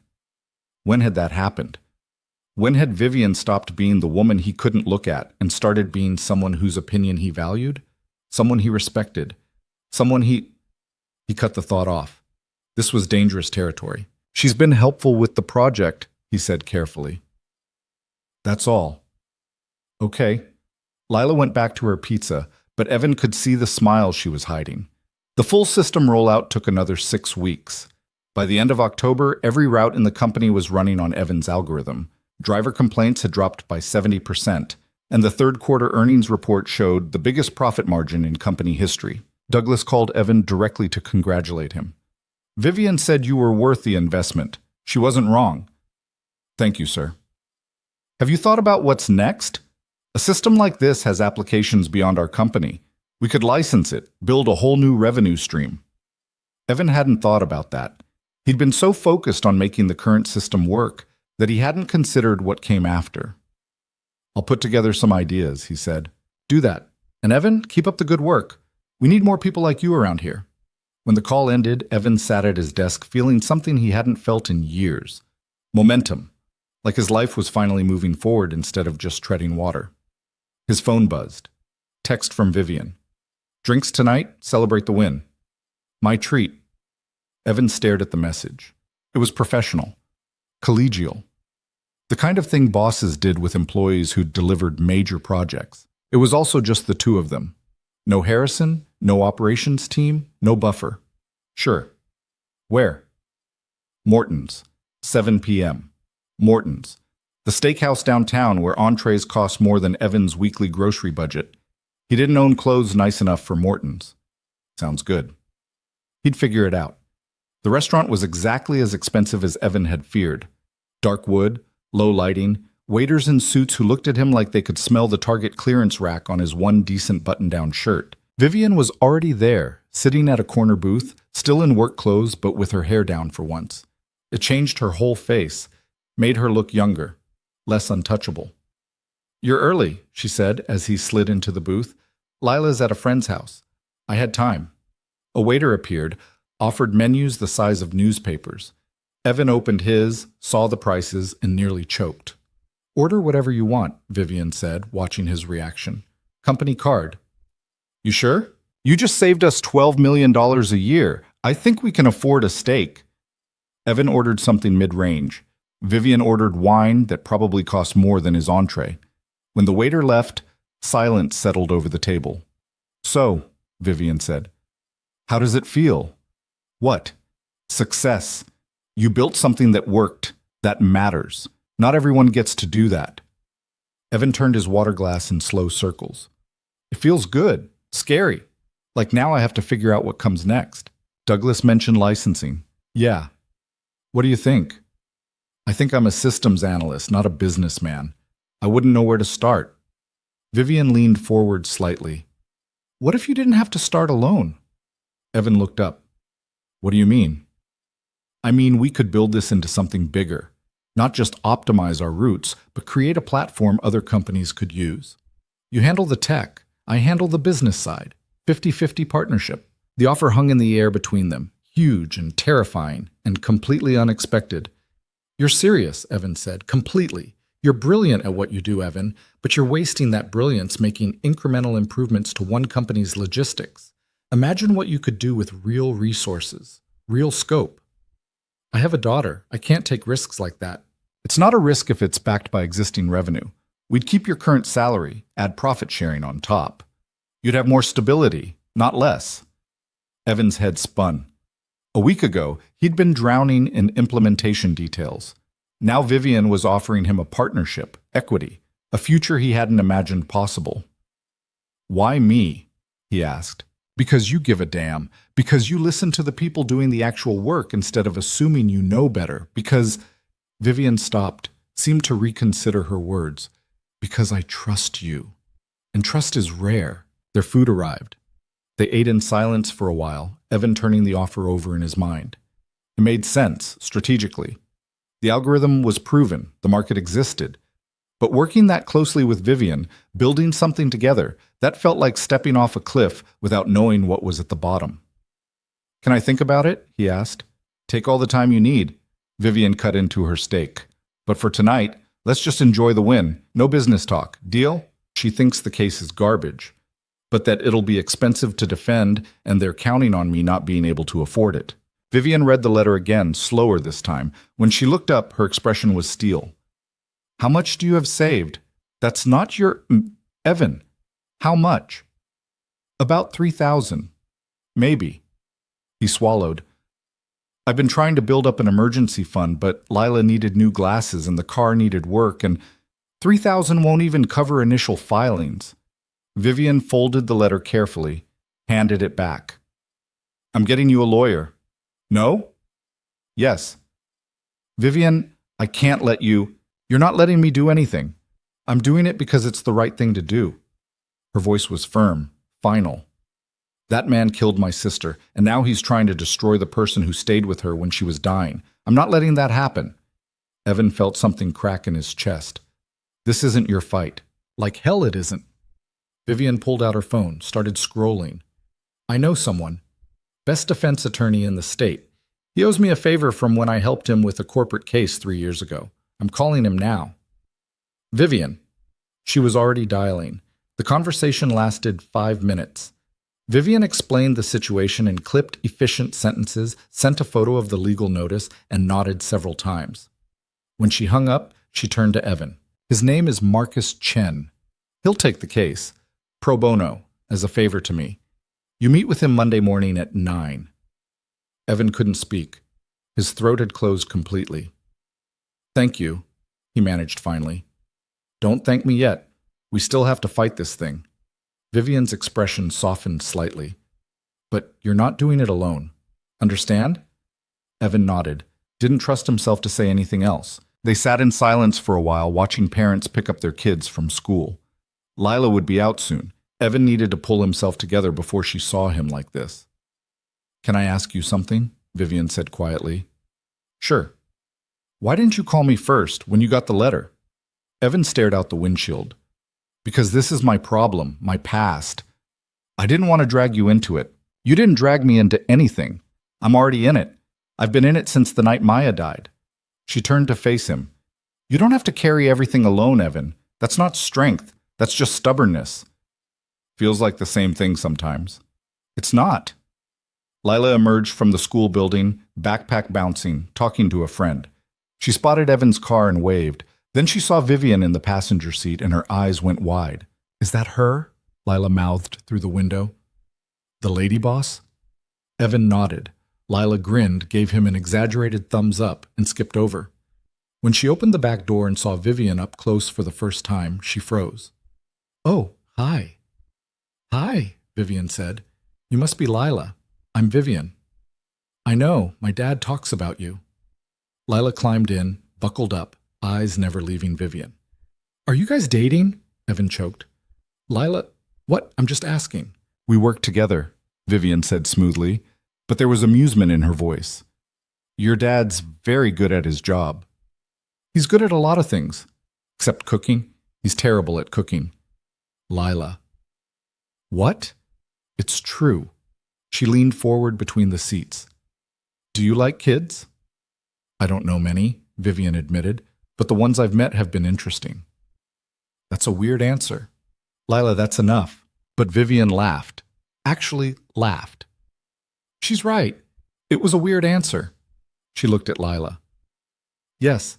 When had that happened? When had Vivian stopped being the woman he couldn't look at and started being someone whose opinion he valued? Someone he respected? Someone he... He cut the thought off. This was dangerous territory. She's been helpful with the project, he said carefully. That's all. Okay. Lila went back to her pizza, but Evan could see the smile she was hiding. The full system rollout took another 6 weeks. By the end of October, every route in the company was running on Evan's algorithm. Driver complaints had dropped by 70%, and the third quarter earnings report showed the biggest profit margin in company history. Douglas called Evan directly to congratulate him. Vivian said you were worth the investment. She wasn't wrong. Thank you, sir. Have you thought about what's next? A system like this has applications beyond our company. We could license it, build a whole new revenue stream. Evan hadn't thought about that. He'd been so focused on making the current system work that he hadn't considered what came after. I'll put together some ideas, he said. Do that. And Evan, keep up the good work. We need more people like you around here. When the call ended, Evan sat at his desk feeling something he hadn't felt in years. Momentum. Like his life was finally moving forward instead of just treading water. His phone buzzed. Text from Vivian. Drinks tonight, celebrate the win. My treat. Evan stared at the message. It was professional. Collegial. The kind of thing bosses did with employees who delivered major projects. It was also just the two of them. No Harrison, no operations team, no buffer. Sure. Where? Morton's. 7 p.m. Morton's. The steakhouse downtown where entrees cost more than Evan's weekly grocery budget. He didn't own clothes nice enough for Morton's. Sounds good. He'd figure it out. The restaurant was exactly as expensive as Evan had feared. Dark wood, low lighting, waiters in suits who looked at him like they could smell the Target clearance rack on his one decent button-down shirt. Vivian was already there, sitting at a corner booth, still in work clothes but with her hair down for once. It changed her whole face, made her look younger, less untouchable. You're early, she said as he slid into the booth. Lila's at a friend's house. I had time. A waiter appeared, offered menus the size of newspapers. Evan opened his, saw the prices, and nearly choked. Order whatever you want, Vivian said, watching his reaction. Company card. You sure? You just saved us $12 million a year. I think we can afford a steak. Evan ordered something mid-range. Vivian ordered wine that probably cost more than his entree. When the waiter left, silence settled over the table. So, Vivian said, how does it feel? What? Success. You built something that worked, that matters. Not everyone gets to do that. Evan turned his water glass in slow circles. It feels good, scary. Like now I have to figure out what comes next. Douglas mentioned licensing. Yeah. What do you think? I think I'm a systems analyst, not a businessman. I wouldn't know where to start. Vivian leaned forward slightly. What if you didn't have to start alone? Evan looked up. What do you mean? I mean, we could build this into something bigger. Not just optimize our routes, but create a platform other companies could use. You handle the tech, I handle the business side. 50-50 partnership. The offer hung in the air between them, huge and terrifying and completely unexpected. You're serious, Evan said, completely. You're brilliant at what you do, Evan, but you're wasting that brilliance making incremental improvements to one company's logistics. Imagine what you could do with real resources, real scope. I have a daughter. I can't take risks like that. It's not a risk if it's backed by existing revenue. We'd keep your current salary, add profit sharing on top. You'd have more stability, not less. Evan's head spun. A week ago, he'd been drowning in implementation details. Now Vivian was offering him a partnership, equity, a future he hadn't imagined possible. Why me? He asked. Because you give a damn. Because you listen to the people doing the actual work instead of assuming you know better. Because... Vivian stopped, seemed to reconsider her words. Because I trust you. And trust is rare. Their food arrived. They ate in silence for a while, Evan turning the offer over in his mind. It made sense, strategically. The algorithm was proven, the market existed. But working that closely with Vivian, building something together, that felt like stepping off a cliff without knowing what was at the bottom. Can I think about it? He asked. Take all the time you need. Vivian cut into her steak. But for tonight, let's just enjoy the win. No business talk. Deal? She thinks the case is garbage, but that it'll be expensive to defend and they're counting on me not being able to afford it. Vivian read the letter again, slower this time. When she looked up, her expression was steel. How much do you have saved? That's not your... Evan, how much? About 3,000. Maybe. He swallowed. I've been trying to build up an emergency fund, but Lila needed new glasses and the car needed work, and 3,000 won't even cover initial filings. Vivian folded the letter carefully, handed it back. I'm getting you a lawyer. No? Yes. Vivian, I can't let you. You're not letting me do anything. I'm doing it because it's the right thing to do. Her voice was firm, final. That man killed my sister, and now he's trying to destroy the person who stayed with her when she was dying. I'm not letting that happen. Evan felt something crack in his chest. This isn't your fight. Like hell it isn't. Vivian pulled out her phone, started scrolling. I know someone. Best defense attorney in the state. He owes me a favor from when I helped him with a corporate case 3 years ago. I'm calling him now. Vivian. She was already dialing. The conversation lasted 5 minutes. Vivian explained the situation in clipped, efficient sentences, sent a photo of the legal notice, and nodded several times. When she hung up, she turned to Evan. His name is Marcus Chen. He'll take the case, pro bono, as a favor to me. You meet with him Monday morning at 9. Evan couldn't speak. His throat had closed completely. Thank you, he managed finally. Don't thank me yet. We still have to fight this thing. Vivian's expression softened slightly. But you're not doing it alone. Understand? Evan nodded, didn't trust himself to say anything else. They sat in silence for a while, watching parents pick up their kids from school. Lila would be out soon. Evan needed to pull himself together before she saw him like this. Can I ask you something? Vivian said quietly. Sure. Why didn't you call me first when you got the letter? Evan stared out the windshield. Because this is my problem, my past. I didn't want to drag you into it. You didn't drag me into anything. I'm already in it. I've been in it since the night Maya died. She turned to face him. You don't have to carry everything alone, Evan. That's not strength. That's just stubbornness. Feels like the same thing sometimes. It's not. Lila emerged from the school building, backpack bouncing, talking to a friend. She spotted Evan's car and waved. Then she saw Vivian in the passenger seat and her eyes went wide. Is that her? Lila mouthed through the window. The lady boss? Evan nodded. Lila grinned, gave him an exaggerated thumbs up, and skipped over. When she opened the back door and saw Vivian up close for the first time, she froze. Oh, hi. Hi, Vivian said. You must be Lila. I'm Vivian. I know, my dad talks about you. Lila climbed in, buckled up, eyes never leaving Vivian. Are you guys dating? Evan choked. Lila, what? I'm just asking. We work together, Vivian said smoothly, but there was amusement in her voice. Your dad's very good at his job. He's good at a lot of things, except cooking. He's terrible at cooking. Lila. What? It's true. She leaned forward between the seats. Do you like kids? I don't know many, Vivian admitted, but the ones I've met have been interesting. That's a weird answer. Lila, that's enough. But Vivian laughed. Actually laughed. She's right. It was a weird answer. She looked at Lila. Yes,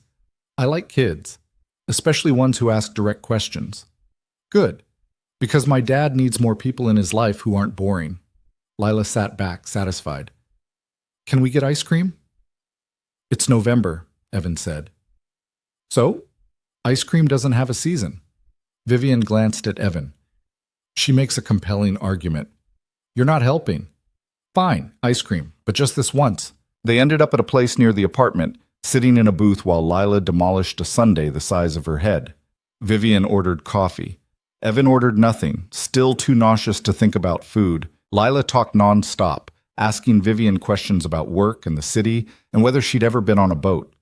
I like kids, especially ones who ask direct questions. Good, because my dad needs more people in his life who aren't boring. Lila sat back, satisfied. Can we get ice cream? It's November, Evan said. So, ice cream doesn't have a season. Vivian glanced at Evan. She makes a compelling argument. You're not helping. Fine, ice cream, but just this once. They ended up at a place near the apartment, sitting in a booth while Lila demolished a sundae the size of her head. Vivian ordered coffee. Evan ordered nothing, still too nauseous to think about food. Lila talked non-stop, asking Vivian questions about work and the city and whether she'd ever been on a boat.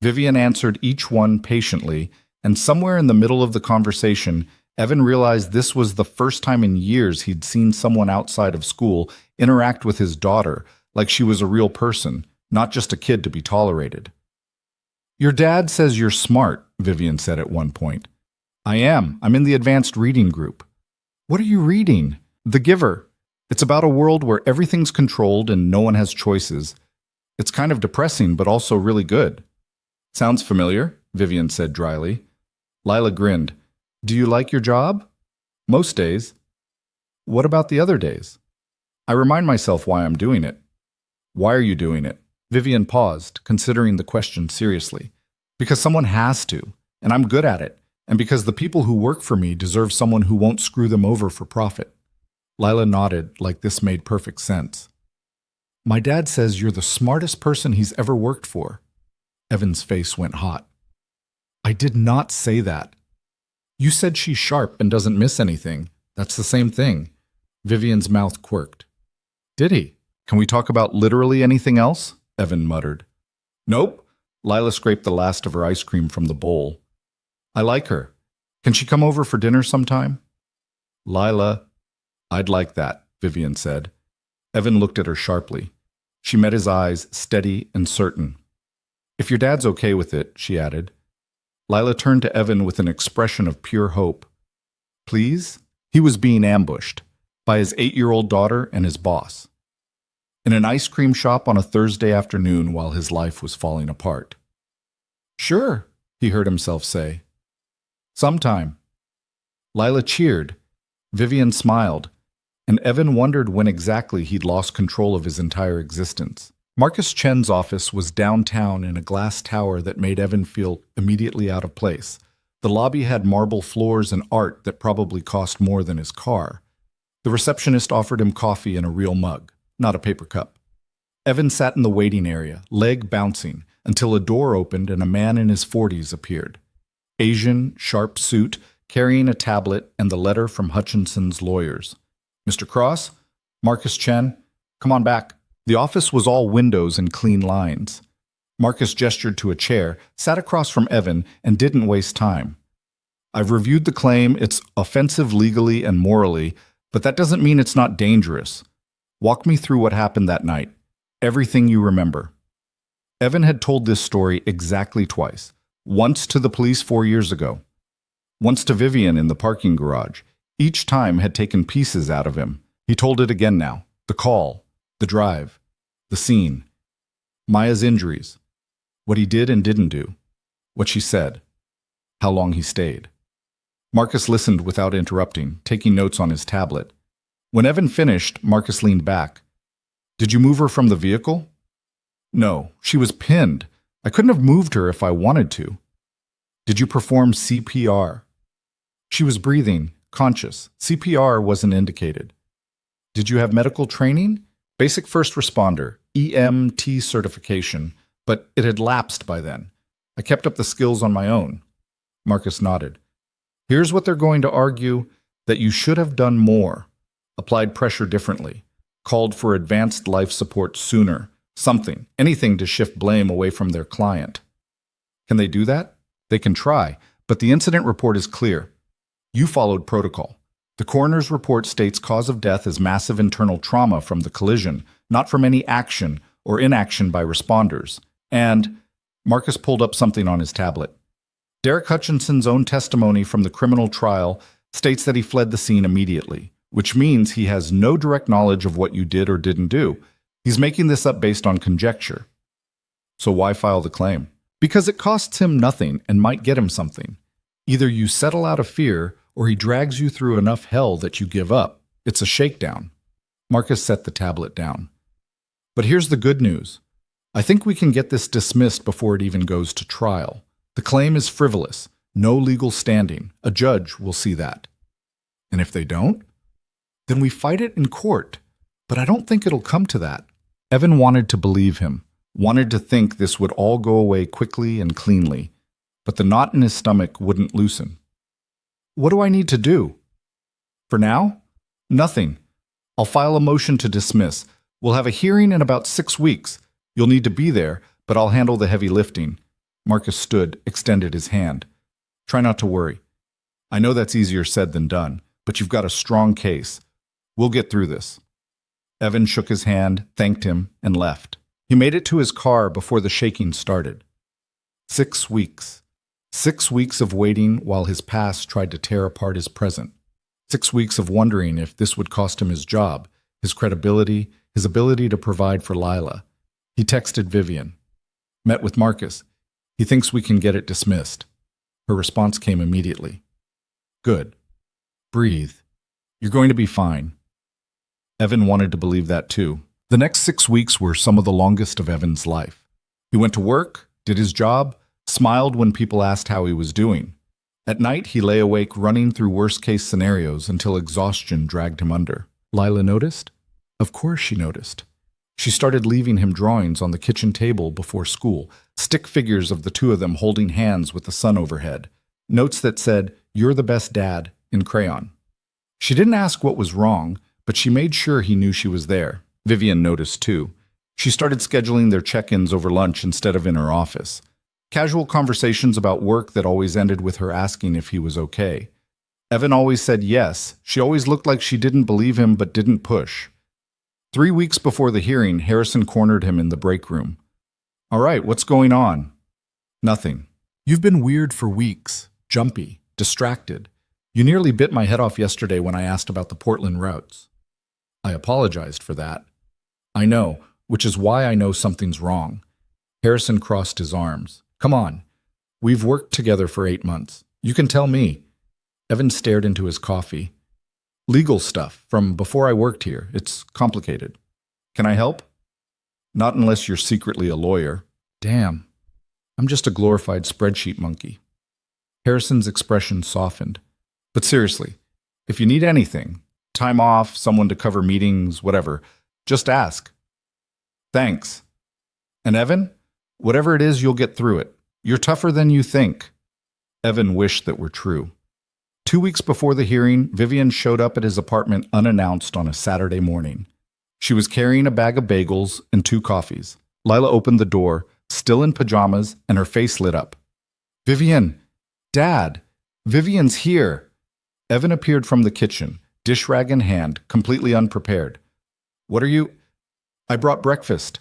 Vivian answered each one patiently, and somewhere in the middle of the conversation, Evan realized this was the first time in years he'd seen someone outside of school interact with his daughter, like she was a real person, not just a kid to be tolerated. Your dad says you're smart, Vivian said at one point. I am. I'm in the advanced reading group. What are you reading? The Giver. It's about a world where everything's controlled and no one has choices. It's kind of depressing, but also really good. Sounds familiar, Vivian said dryly. Lila grinned. Do you like your job? Most days. What about the other days? I remind myself why I'm doing it. Why are you doing it? Vivian paused, considering the question seriously. Because someone has to, and I'm good at it, and because the people who work for me deserve someone who won't screw them over for profit. Lila nodded like this made perfect sense. My dad says you're the smartest person he's ever worked for. Evan's face went hot. I did not say that. You said she's sharp and doesn't miss anything. That's the same thing. Vivian's mouth quirked. Did he? Can we talk about literally anything else? Evan muttered. Nope. Lila scraped the last of her ice cream from the bowl. I like her. Can she come over for dinner sometime? Lila, I'd like that, Vivian said. Evan looked at her sharply. She met his eyes, steady and certain. If your dad's okay with it, she added. Lila turned to Evan with an expression of pure hope. Please? He was being ambushed by his 8-year-old daughter and his boss. In an ice cream shop on a Thursday afternoon while his life was falling apart. Sure, he heard himself say. Sometime. Lila cheered. Vivian smiled. And Evan wondered when exactly he'd lost control of his entire existence. Marcus Chen's office was downtown in a glass tower that made Evan feel immediately out of place. The lobby had marble floors and art that probably cost more than his car. The receptionist offered him coffee in a real mug, not a paper cup. Evan sat in the waiting area, leg bouncing, until a door opened and a man in his 40s appeared. Asian, sharp suit, carrying a tablet and the letter from Hutchinson's lawyers. Mr. Cross? Marcus Chen? Come on back. The office was all windows and clean lines. Marcus gestured to a chair, sat across from Evan, and didn't waste time. I've reviewed the claim. It's offensive legally and morally, but that doesn't mean it's not dangerous. Walk me through what happened that night. Everything you remember. Evan had told this story exactly twice. Once to the police 4 years ago. Once to Vivian in the parking garage. Each time had taken pieces out of him. He told it again now. The call, the drive, the scene. Maya's injuries. What he did and didn't do. What she said. How long he stayed. Marcus listened without interrupting, taking notes on his tablet. When Evan finished, Marcus leaned back. Did you move her from the vehicle? No, she was pinned. I couldn't have moved her if I wanted to. Did you perform CPR? She was breathing, conscious. CPR wasn't indicated. Did you have medical training? Basic first responder, EMT certification, but it had lapsed by then. I kept up the skills on my own. Marcus nodded. Here's what they're going to argue, that you should have done more, applied pressure differently, called for advanced life support sooner, something, anything to shift blame away from their client. Can they do that? They can try, but the incident report is clear. You followed protocol. The coroner's report states cause of death is massive internal trauma from the collision, not from any action or inaction by responders. And Marcus pulled up something on his tablet. Derek Hutchinson's own testimony from the criminal trial states that he fled the scene immediately, which means he has no direct knowledge of what you did or didn't do. He's making this up based on conjecture. So why file the claim? Because it costs him nothing and might get him something. Either you settle out of fear, or he drags you through enough hell that you give up. It's a shakedown. Marcus set the tablet down. But here's the good news. I think we can get this dismissed before it even goes to trial. The claim is frivolous, no legal standing. A judge will see that. And if they don't, then we fight it in court. But I don't think it'll come to that. Evan wanted to believe him, wanted to think this would all go away quickly and cleanly. But the knot in his stomach wouldn't loosen. What do I need to do? For now? Nothing. I'll file a motion to dismiss. We'll have a hearing in about 6 weeks. You'll need to be there, but I'll handle the heavy lifting. Marcus stood, extended his hand. Try not to worry. I know that's easier said than done, but you've got a strong case. We'll get through this. Evan shook his hand, thanked him, and left. He made it to his car before the shaking started. 6 weeks. 6 weeks of waiting while his past tried to tear apart his present. 6 weeks of wondering if this would cost him his job, his credibility, his ability to provide for Lila. He texted Vivian. Met with Marcus. He thinks we can get it dismissed. Her response came immediately. Good. Breathe. You're going to be fine. Evan wanted to believe that too. The next 6 weeks were some of the longest of Evan's life. He went to work, did his job, smiled when people asked how he was doing. At night, he lay awake running through worst-case scenarios until exhaustion dragged him under. Lila noticed? Of course she noticed. She started leaving him drawings on the kitchen table before school, stick figures of the two of them holding hands with the sun overhead, notes that said, "You're the best dad," in crayon. She didn't ask what was wrong, but she made sure he knew she was there. Vivian noticed too. She started scheduling their check-ins over lunch instead of in her office. Casual conversations about work that always ended with her asking if he was okay. Evan always said yes. She always looked like she didn't believe him but didn't push. 3 weeks before the hearing, Harrison cornered him in the break room. All right, what's going on? Nothing. You've been weird for weeks. Jumpy. Distracted. You nearly bit my head off yesterday when I asked about the Portland routes. I apologized for that. I know, which is why I know something's wrong. Harrison crossed his arms. Come on. We've worked together for 8 months. You can tell me. Evan stared into his coffee. Legal stuff from before I worked here. It's complicated. Can I help? Not unless you're secretly a lawyer. Damn. I'm just a glorified spreadsheet monkey. Harrison's expression softened. But seriously, if you need anything, time off, someone to cover meetings, whatever, just ask. Thanks. And Evan, whatever it is, you'll get through it. You're tougher than you think. Evan wished that were true. 2 weeks before the hearing, Vivian showed up at his apartment unannounced on a Saturday morning. She was carrying a bag of bagels and 2 coffees. Lila opened the door, still in pajamas, and her face lit up. Vivian! Dad! Vivian's here! Evan appeared from the kitchen, dish rag in hand, completely unprepared. What are you? I brought breakfast,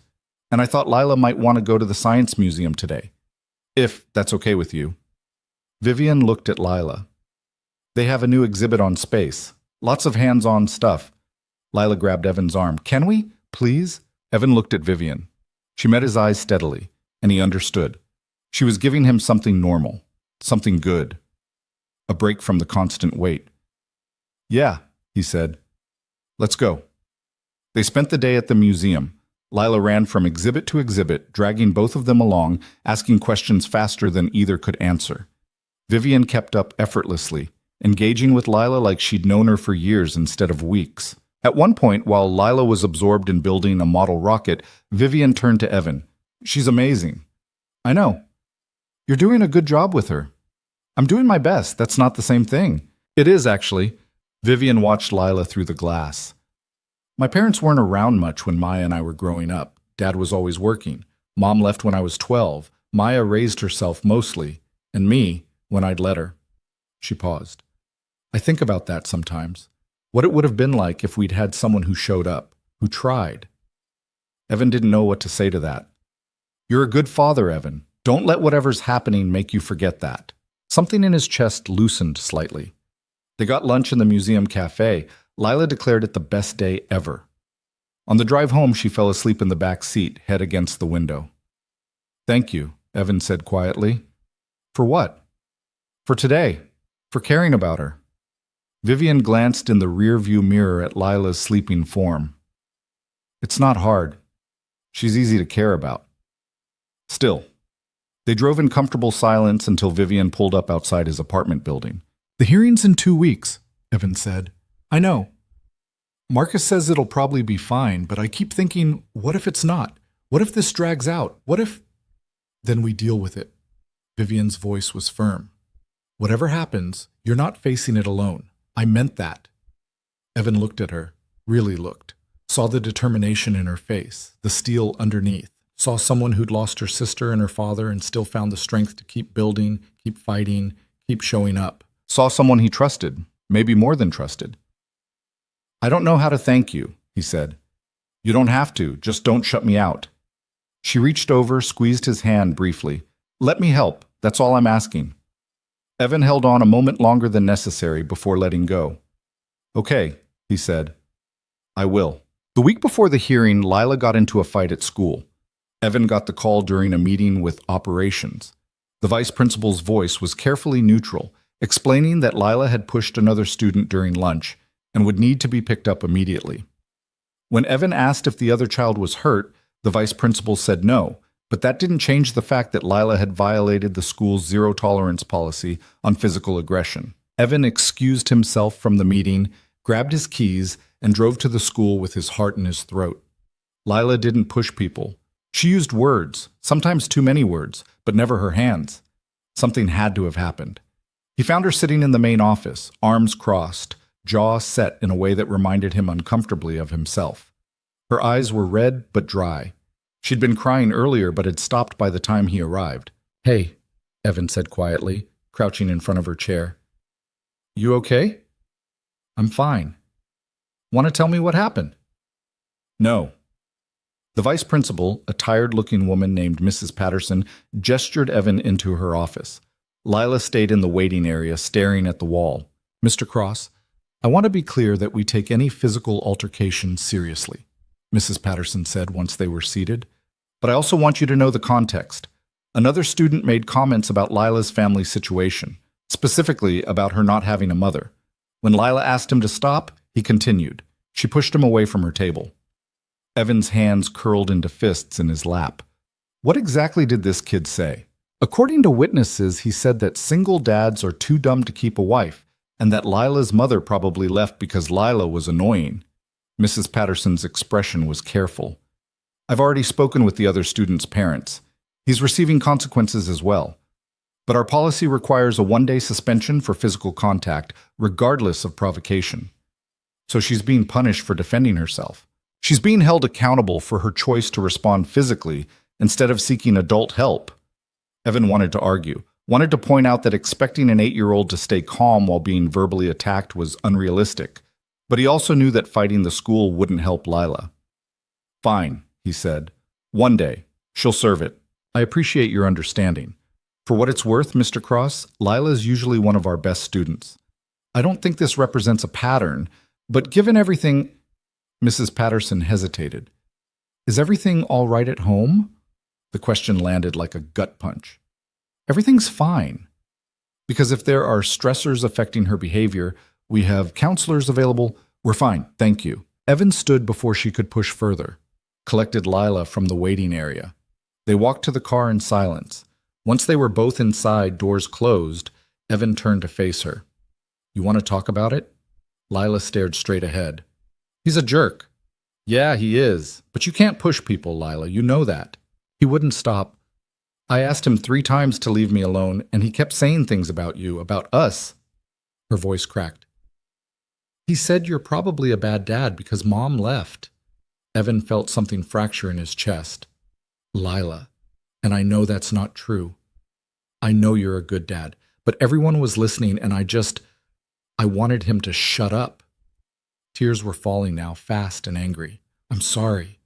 and I thought Lila might want to go to the Science Museum today. If that's okay with you. Vivian looked at Lila. They have a new exhibit on space. Lots of hands-on stuff. Lila grabbed Evan's arm. Can we? Please? Evan looked at Vivian. She met his eyes steadily, and he understood. She was giving him something normal, something good. A break from the constant wait. Yeah, he said. Let's go. They spent the day at the museum. Lila ran from exhibit to exhibit, dragging both of them along, asking questions faster than either could answer. Vivian kept up effortlessly, engaging with Lila like she'd known her for years instead of weeks. At one point, while Lila was absorbed in building a model rocket, Vivian turned to Evan. She's amazing. I know. You're doing a good job with her. I'm doing my best. That's not the same thing. It is, actually. Vivian watched Lila through the glass. My parents weren't around much when Maya and I were growing up. Dad was always working. Mom left when I was 12. Maya raised herself mostly, and me when I'd let her. She paused. I think about that sometimes. What it would have been like if we'd had someone who showed up, who tried. Evan didn't know what to say to that. You're a good father, Evan. Don't let whatever's happening make you forget that. Something in his chest loosened slightly. They got lunch in the museum cafe. Lila declared it the best day ever. On the drive home, she fell asleep in the back seat, head against the window. Thank you, Evan said quietly. For what? For today. For caring about her. Vivian glanced in the rear-view mirror at Lila's sleeping form. It's not hard. She's easy to care about. Still. They drove in comfortable silence until Vivian pulled up outside his apartment building. The hearing's in 2 weeks, Evan said. I know. Marcus says it'll probably be fine, but I keep thinking, what if it's not? What if this drags out? What if... Then we deal with it. Vivian's voice was firm. Whatever happens, you're not facing it alone. I meant that. Evan looked at her, really looked, saw the determination in her face, the steel underneath, saw someone who'd lost her sister and her father and still found the strength to keep building, keep fighting, keep showing up. Saw someone he trusted, maybe more than trusted. I don't know how to thank you, he said. You don't have to, just don't shut me out. She reached over, squeezed his hand briefly. Let me help, that's all I'm asking. Evan held on a moment longer than necessary before letting go. Okay, he said. I will. The week before the hearing, Lila got into a fight at school. Evan got the call during a meeting with operations. The vice principal's voice was carefully neutral, explaining that Lila had pushed another student during lunch and would need to be picked up immediately. When Evan asked if the other child was hurt, the vice principal said no, but that didn't change the fact that Lila had violated the school's zero-tolerance policy on physical aggression. Evan excused himself from the meeting, grabbed his keys, and drove to the school with his heart in his throat. Lila didn't push people. She used words, sometimes too many words, but never her hands. Something had to have happened. He found her sitting in the main office, arms crossed, jaw set in a way that reminded him uncomfortably of himself. Her eyes were red but dry. She'd been crying earlier but had stopped by the time he arrived. Hey, Evan said quietly, crouching in front of her chair. You okay? I'm fine. Want to tell me what happened? No. The vice principal, a tired-looking woman named Mrs. Patterson, gestured Evan into her office. Lila stayed in the waiting area, staring at the wall. Mr. Cross, I want to be clear that we take any physical altercation seriously, Mrs. Patterson said once they were seated. But I also want you to know the context. Another student made comments about Lila's family situation, specifically about her not having a mother. When Lila asked him to stop, he continued. She pushed him away from her table. Evan's hands curled into fists in his lap. What exactly did this kid say? According to witnesses, he said that single dads are too dumb to keep a wife, and that Lila's mother probably left because Lila was annoying. Mrs. Patterson's expression was careful. I've already spoken with the other student's parents. He's receiving consequences as well. But our policy requires a one-day suspension for physical contact, regardless of provocation. So she's being punished for defending herself. She's being held accountable for her choice to respond physically instead of seeking adult help. Evan wanted to argue, wanted to point out that expecting an 8-year-old to stay calm while being verbally attacked was unrealistic, but he also knew that fighting the school wouldn't help Lila. Fine, he said. One day. She'll serve it. I appreciate your understanding. For what it's worth, Mr. Cross, Lila's usually one of our best students. I don't think this represents a pattern, but given everything... Mrs. Patterson hesitated. Is everything all right at home? The question landed like a gut punch. Everything's fine. Because if there are stressors affecting her behavior, we have counselors available. We're fine, thank you. Evan stood before she could push further, collected Lila from the waiting area. They walked to the car in silence. Once they were both inside, doors closed, Evan turned to face her. You want to talk about it? Lila stared straight ahead. He's a jerk. Yeah, he is. But you can't push people, Lila. You know that. He wouldn't stop. I asked him 3 times to leave me alone, and he kept saying things about you, about us. Her voice cracked. He said you're probably a bad dad because Mom left. Evan felt something fracture in his chest. Lila, and I know that's not true. I know you're a good dad, but everyone was listening, and I wanted him to shut up. Tears were falling now, fast and angry. I'm sorry.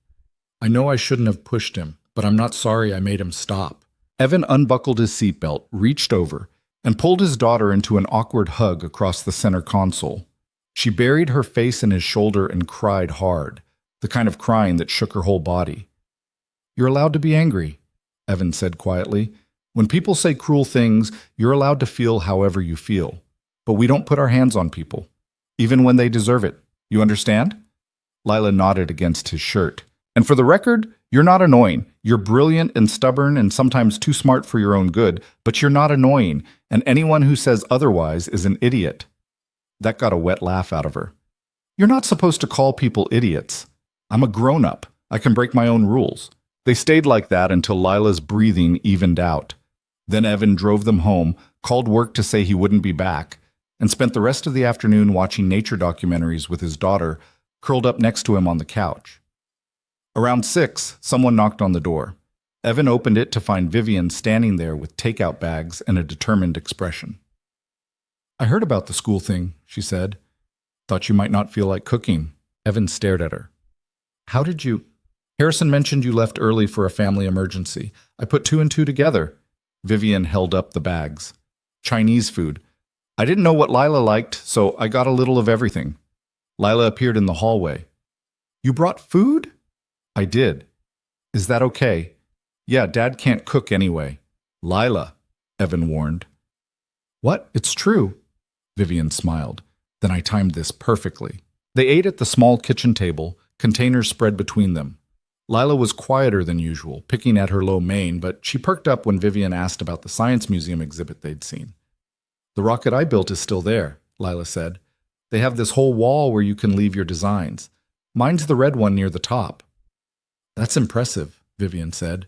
I know I shouldn't have pushed him, but I'm not sorry I made him stop. Evan unbuckled his seatbelt, reached over, and pulled his daughter into an awkward hug across the center console. She buried her face in his shoulder and cried hard, the kind of crying that shook her whole body. You're allowed to be angry, Evan said quietly. When people say cruel things, you're allowed to feel however you feel. But we don't put our hands on people, even when they deserve it. You understand? Lila nodded against his shirt. And for the record, you're not annoying. You're brilliant and stubborn and sometimes too smart for your own good, but you're not annoying, and anyone who says otherwise is an idiot. That got a wet laugh out of her. You're not supposed to call people idiots. I'm a grown-up. I can break my own rules. They stayed like that until Lila's breathing evened out. Then Evan drove them home, called work to say he wouldn't be back, and spent the rest of the afternoon watching nature documentaries with his daughter, curled up next to him on the couch. Around 6, someone knocked on the door. Evan opened it to find Vivian standing there with takeout bags and a determined expression. I heard about the school thing, she said. Thought you might not feel like cooking. Evan stared at her. How did you? Harrison mentioned you left early for a family emergency. I put two and two together. Vivian held up the bags. Chinese food. I didn't know what Lila liked, so I got a little of everything. Lila appeared in the hallway. You brought food? I did. Is that okay? Yeah, Dad can't cook anyway. Lila, Evan warned. What? It's true. Vivian smiled. Then I timed this perfectly. They ate at the small kitchen table, containers spread between them. Lila was quieter than usual, picking at her lo mein, but she perked up when Vivian asked about the Science Museum exhibit they'd seen. The rocket I built is still there, Lila said. They have this whole wall where you can leave your designs. Mine's the red one near the top. That's impressive, Vivian said.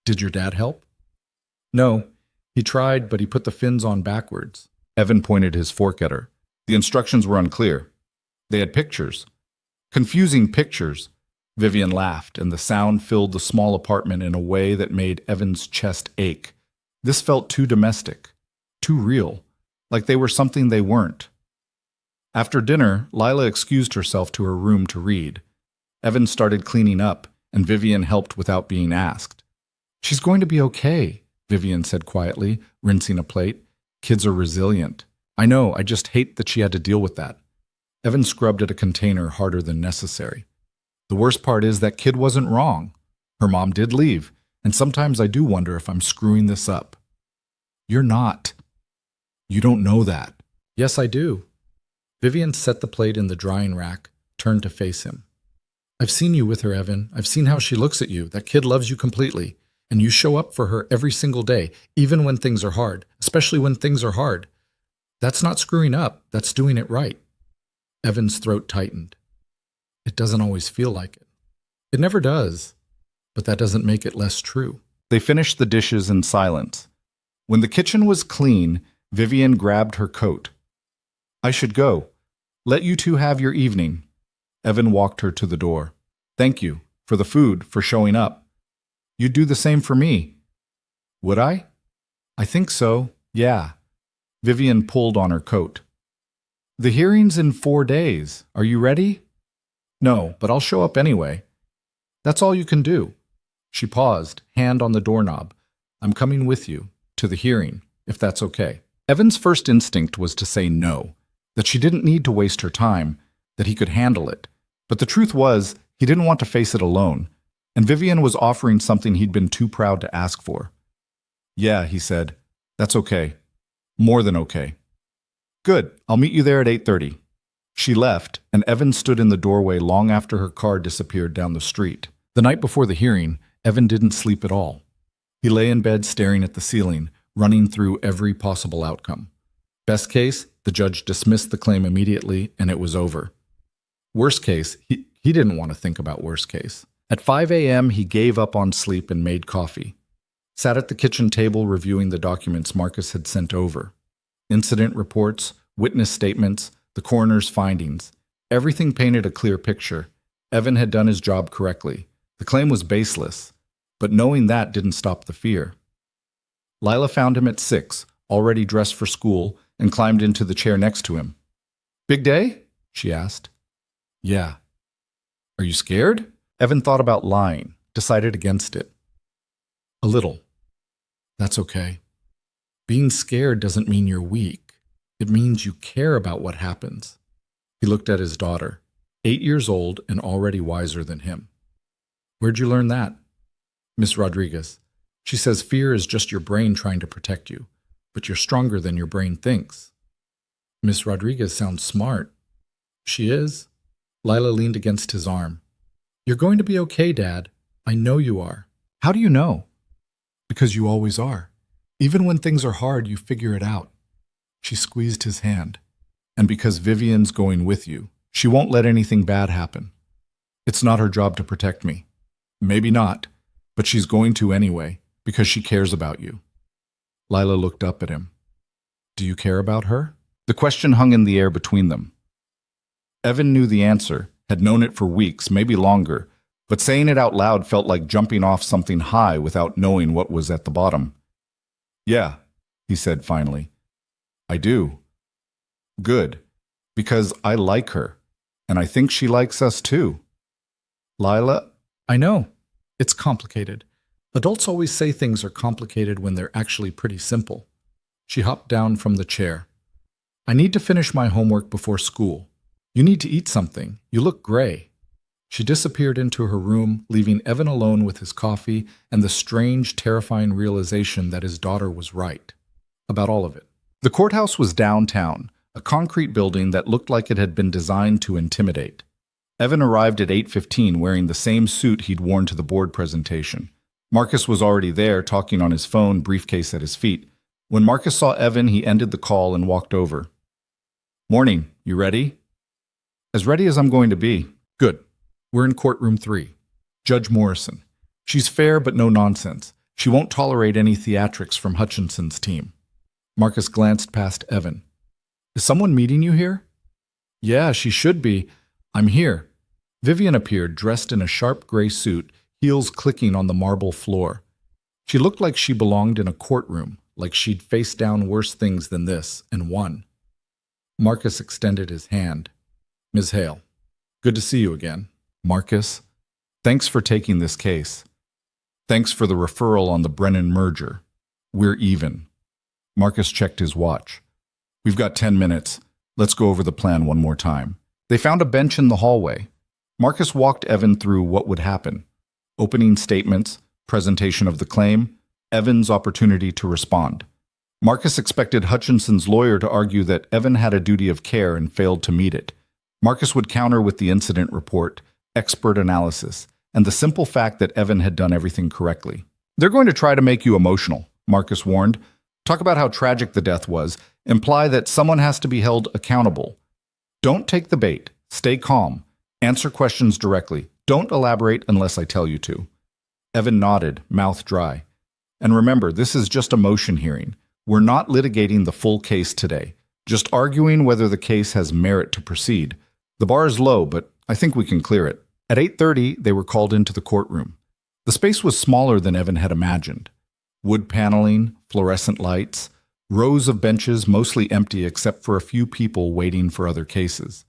Did your dad help? No. He tried, but he put the fins on backwards. Evan pointed his fork at her. The instructions were unclear. They had pictures. Confusing pictures. Vivian laughed, and the sound filled the small apartment in a way that made Evan's chest ache. This felt too domestic, too real, like they were something they weren't. After dinner, Lila excused herself to her room to read. Evan started cleaning up, and Vivian helped without being asked. She's going to be okay, Vivian said quietly, rinsing a plate. Kids are resilient. I know, I just hate that she had to deal with that. Evan scrubbed at a container harder than necessary. The worst part is that kid wasn't wrong. Her mom did leave, and sometimes I do wonder if I'm screwing this up. You're not. You don't know that. Yes, I do. Vivian set the plate in the drying rack, turned to face him. I've seen you with her, Evan. I've seen how she looks at you. That kid loves you completely, and you show up for her every single day, even when things are hard, especially when things are hard. That's not screwing up. That's doing it right. Evan's throat tightened. It doesn't always feel like it. It never does, but that doesn't make it less true. They finished the dishes in silence. When the kitchen was clean, Vivian grabbed her coat. I should go. Let you two have your evening. Evan walked her to the door. Thank you, for the food, for showing up. You'd do the same for me. Would I? I think so, yeah. Vivian pulled on her coat. The hearing's in 4 days. Are you ready? No, but I'll show up anyway. That's all you can do. She paused, hand on the doorknob. I'm coming with you, to the hearing, if that's okay. Evan's first instinct was to say no, that she didn't need to waste her time, that he could handle it. But the truth was, he didn't want to face it alone, and Vivian was offering something he'd been too proud to ask for. Yeah, he said. That's okay. More than okay. Good, I'll meet you there at 8:30. She left, and Evan stood in the doorway long after her car disappeared down the street. The night before the hearing, Evan didn't sleep at all. He lay in bed staring at the ceiling, running through every possible outcome. Best case, the judge dismissed the claim immediately, and it was over. Worst case, he didn't want to think about worst case. At 5 a.m., he gave up on sleep and made coffee. Sat at the kitchen table reviewing the documents Marcus had sent over. Incident reports, witness statements, the coroner's findings. Everything painted a clear picture. Evan had done his job correctly. The claim was baseless, but knowing that didn't stop the fear. Lila found him at 6, already dressed for school, and climbed into the chair next to him. Big day? She asked. Yeah. Are you scared? Evan thought about lying, decided against it. A little. That's okay. Being scared doesn't mean you're weak. It means you care about what happens. He looked at his daughter, 8 years old and already wiser than him. Where'd you learn that? Miss Rodriguez. She says fear is just your brain trying to protect you, but you're stronger than your brain thinks. Miss Rodriguez sounds smart. She is. Lila leaned against his arm. You're going to be okay, Dad. I know you are. How do you know? Because you always are. Even when things are hard, you figure it out. She squeezed his hand. And because Vivian's going with you, she won't let anything bad happen. It's not her job to protect me. Maybe not, but she's going to anyway, because she cares about you. Lila looked up at him. Do you care about her? The question hung in the air between them. Evan knew the answer, had known it for weeks, maybe longer, but saying it out loud felt like jumping off something high without knowing what was at the bottom. Yeah, he said finally. I do. Good, because I like her, and I think she likes us too. Lila, I know. It's complicated. Adults always say things are complicated when they're actually pretty simple. She hopped down from the chair. I need to finish my homework before school. You need to eat something. You look gray. She disappeared into her room, leaving Evan alone with his coffee and the strange, terrifying realization that his daughter was right. About all of it. The courthouse was downtown, a concrete building that looked like it had been designed to intimidate. Evan arrived at 8:15 wearing the same suit he'd worn to the board presentation. Marcus was already there, talking on his phone, briefcase at his feet. When Marcus saw Evan, he ended the call and walked over. Morning, you ready? As ready as I'm going to be. Good. We're in courtroom 3. Judge Morrison. She's fair but no nonsense. She won't tolerate any theatrics from Hutchinson's team. Marcus glanced past Evan. Is someone meeting you here? Yeah, she should be. I'm here. Vivian appeared, dressed in a sharp gray suit, heels clicking on the marble floor. She looked like she belonged in a courtroom, like she'd faced down worse things than this, and won. Marcus extended his hand. Ms. Hale, good to see you again. Marcus, thanks for taking this case. Thanks for the referral on the Brennan merger. We're even. Marcus checked his watch. We've got 10 minutes. Let's go over the plan one more time. They found a bench in the hallway. Marcus walked Evan through what would happen. Opening statements, presentation of the claim, Evan's opportunity to respond. Marcus expected Hutchinson's lawyer to argue that Evan had a duty of care and failed to meet it. Marcus would counter with the incident report, expert analysis, and the simple fact that Evan had done everything correctly. They're going to try to make you emotional, Marcus warned. Talk about how tragic the death was. Imply that someone has to be held accountable. Don't take the bait. Stay calm. Answer questions directly. Don't elaborate unless I tell you to. Evan nodded, mouth dry. And remember, this is just a motion hearing. We're not litigating the full case today. Just arguing whether the case has merit to proceed. The bar is low, but I think we can clear it. At 8:30, they were called into the courtroom. The space was smaller than Evan had imagined. Wood paneling, fluorescent lights, rows of benches mostly empty except for a few people waiting for other cases.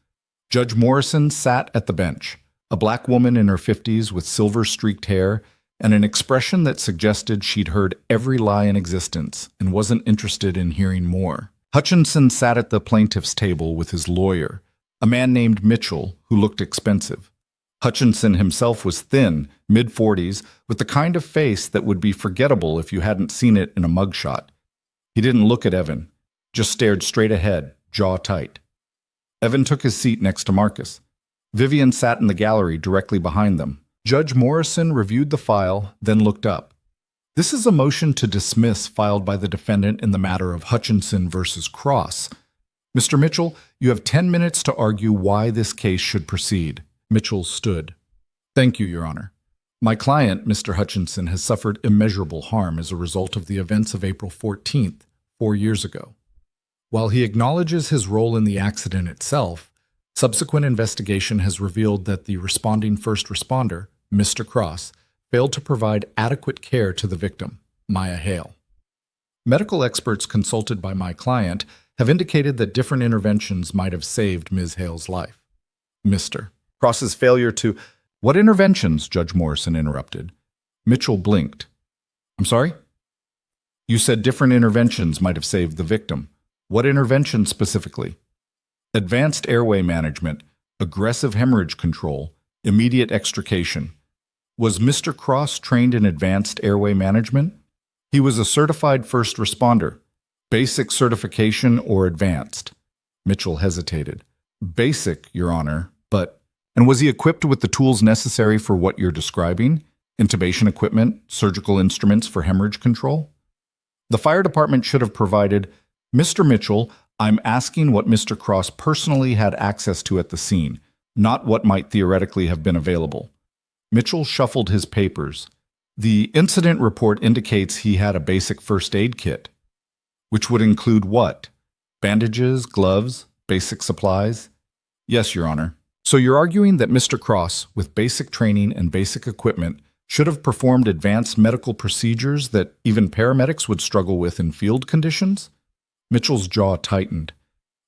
Judge Morrison sat at the bench, a black woman in her 50s with silver-streaked hair and an expression that suggested she'd heard every lie in existence and wasn't interested in hearing more. Hutchinson sat at the plaintiff's table with his lawyer, a man named Mitchell who looked expensive. Hutchinson himself was thin, mid-40s, with the kind of face that would be forgettable if you hadn't seen it in a mugshot. He didn't look at Evan, just stared straight ahead, jaw tight. Evan took his seat next to Marcus. Vivian sat in the gallery directly behind them. Judge Morrison reviewed the file, then looked up. This is a motion to dismiss filed by the defendant in the matter of Hutchinson versus Cross. Mr. Mitchell, you have 10 minutes to argue why this case should proceed. Mitchell stood. Thank you, Your Honor. My client, Mr. Hutchinson, has suffered immeasurable harm as a result of the events of April 14th, 4 years ago. While he acknowledges his role in the accident itself, subsequent investigation has revealed that the responding first responder, Mr. Cross, failed to provide adequate care to the victim, Maya Hale. Medical experts consulted by my client have indicated that different interventions might have saved Ms. Hale's life. Mr. Cross's failure to— What interventions? Judge Morrison interrupted. Mitchell blinked. I'm sorry? You said different interventions might have saved the victim. What intervention specifically? Advanced airway management, aggressive hemorrhage control, immediate extrication. Was Mr. Cross trained in advanced airway management? He was a certified first responder. Basic certification or advanced? Mitchell hesitated. Basic, Your Honor, but— And was he equipped with the tools necessary for what you're describing? Intubation equipment, surgical instruments for hemorrhage control? The fire department should have provided— Mr. Mitchell, I'm asking what Mr. Cross personally had access to at the scene, not what might theoretically have been available. Mitchell shuffled his papers. The incident report indicates he had a basic first aid kit. Which would include what? Bandages, gloves, basic supplies? Yes, Your Honor. So you're arguing that Mr. Cross, with basic training and basic equipment, should have performed advanced medical procedures that even paramedics would struggle with in field conditions? Mitchell's jaw tightened.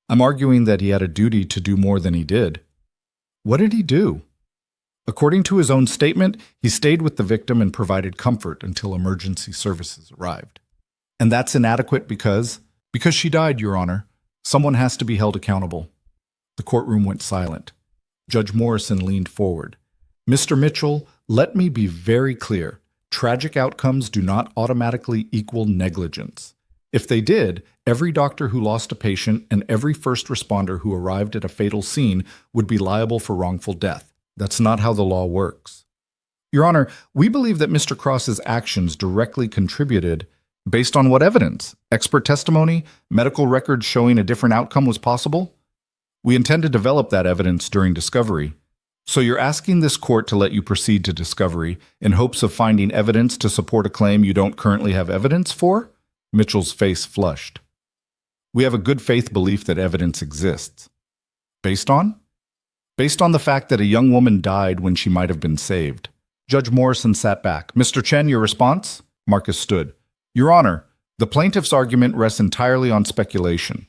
I'm arguing that he had a duty to do more than he did. What did he do? According to his own statement, he stayed with the victim and provided comfort until emergency services arrived. And that's inadequate because? Because she died, Your Honor. Someone has to be held accountable. The courtroom went silent. Judge Morrison leaned forward. Mr. Mitchell, let me be very clear. Tragic outcomes do not automatically equal negligence. If they did, every doctor who lost a patient and every first responder who arrived at a fatal scene would be liable for wrongful death. That's not how the law works. Your Honor, we believe that Mr. Cross's actions directly contributed. Based on what evidence? Expert testimony? Medical records showing a different outcome was possible? We intend to develop that evidence during discovery. So you're asking this court to let you proceed to discovery in hopes of finding evidence to support a claim you don't currently have evidence for? Mitchell's face flushed. We have a good faith belief that evidence exists. Based on? Based on the fact that a young woman died when she might have been saved. Judge Morrison sat back. Mr. Chen, your response? Marcus stood. Your Honor, the plaintiff's argument rests entirely on speculation.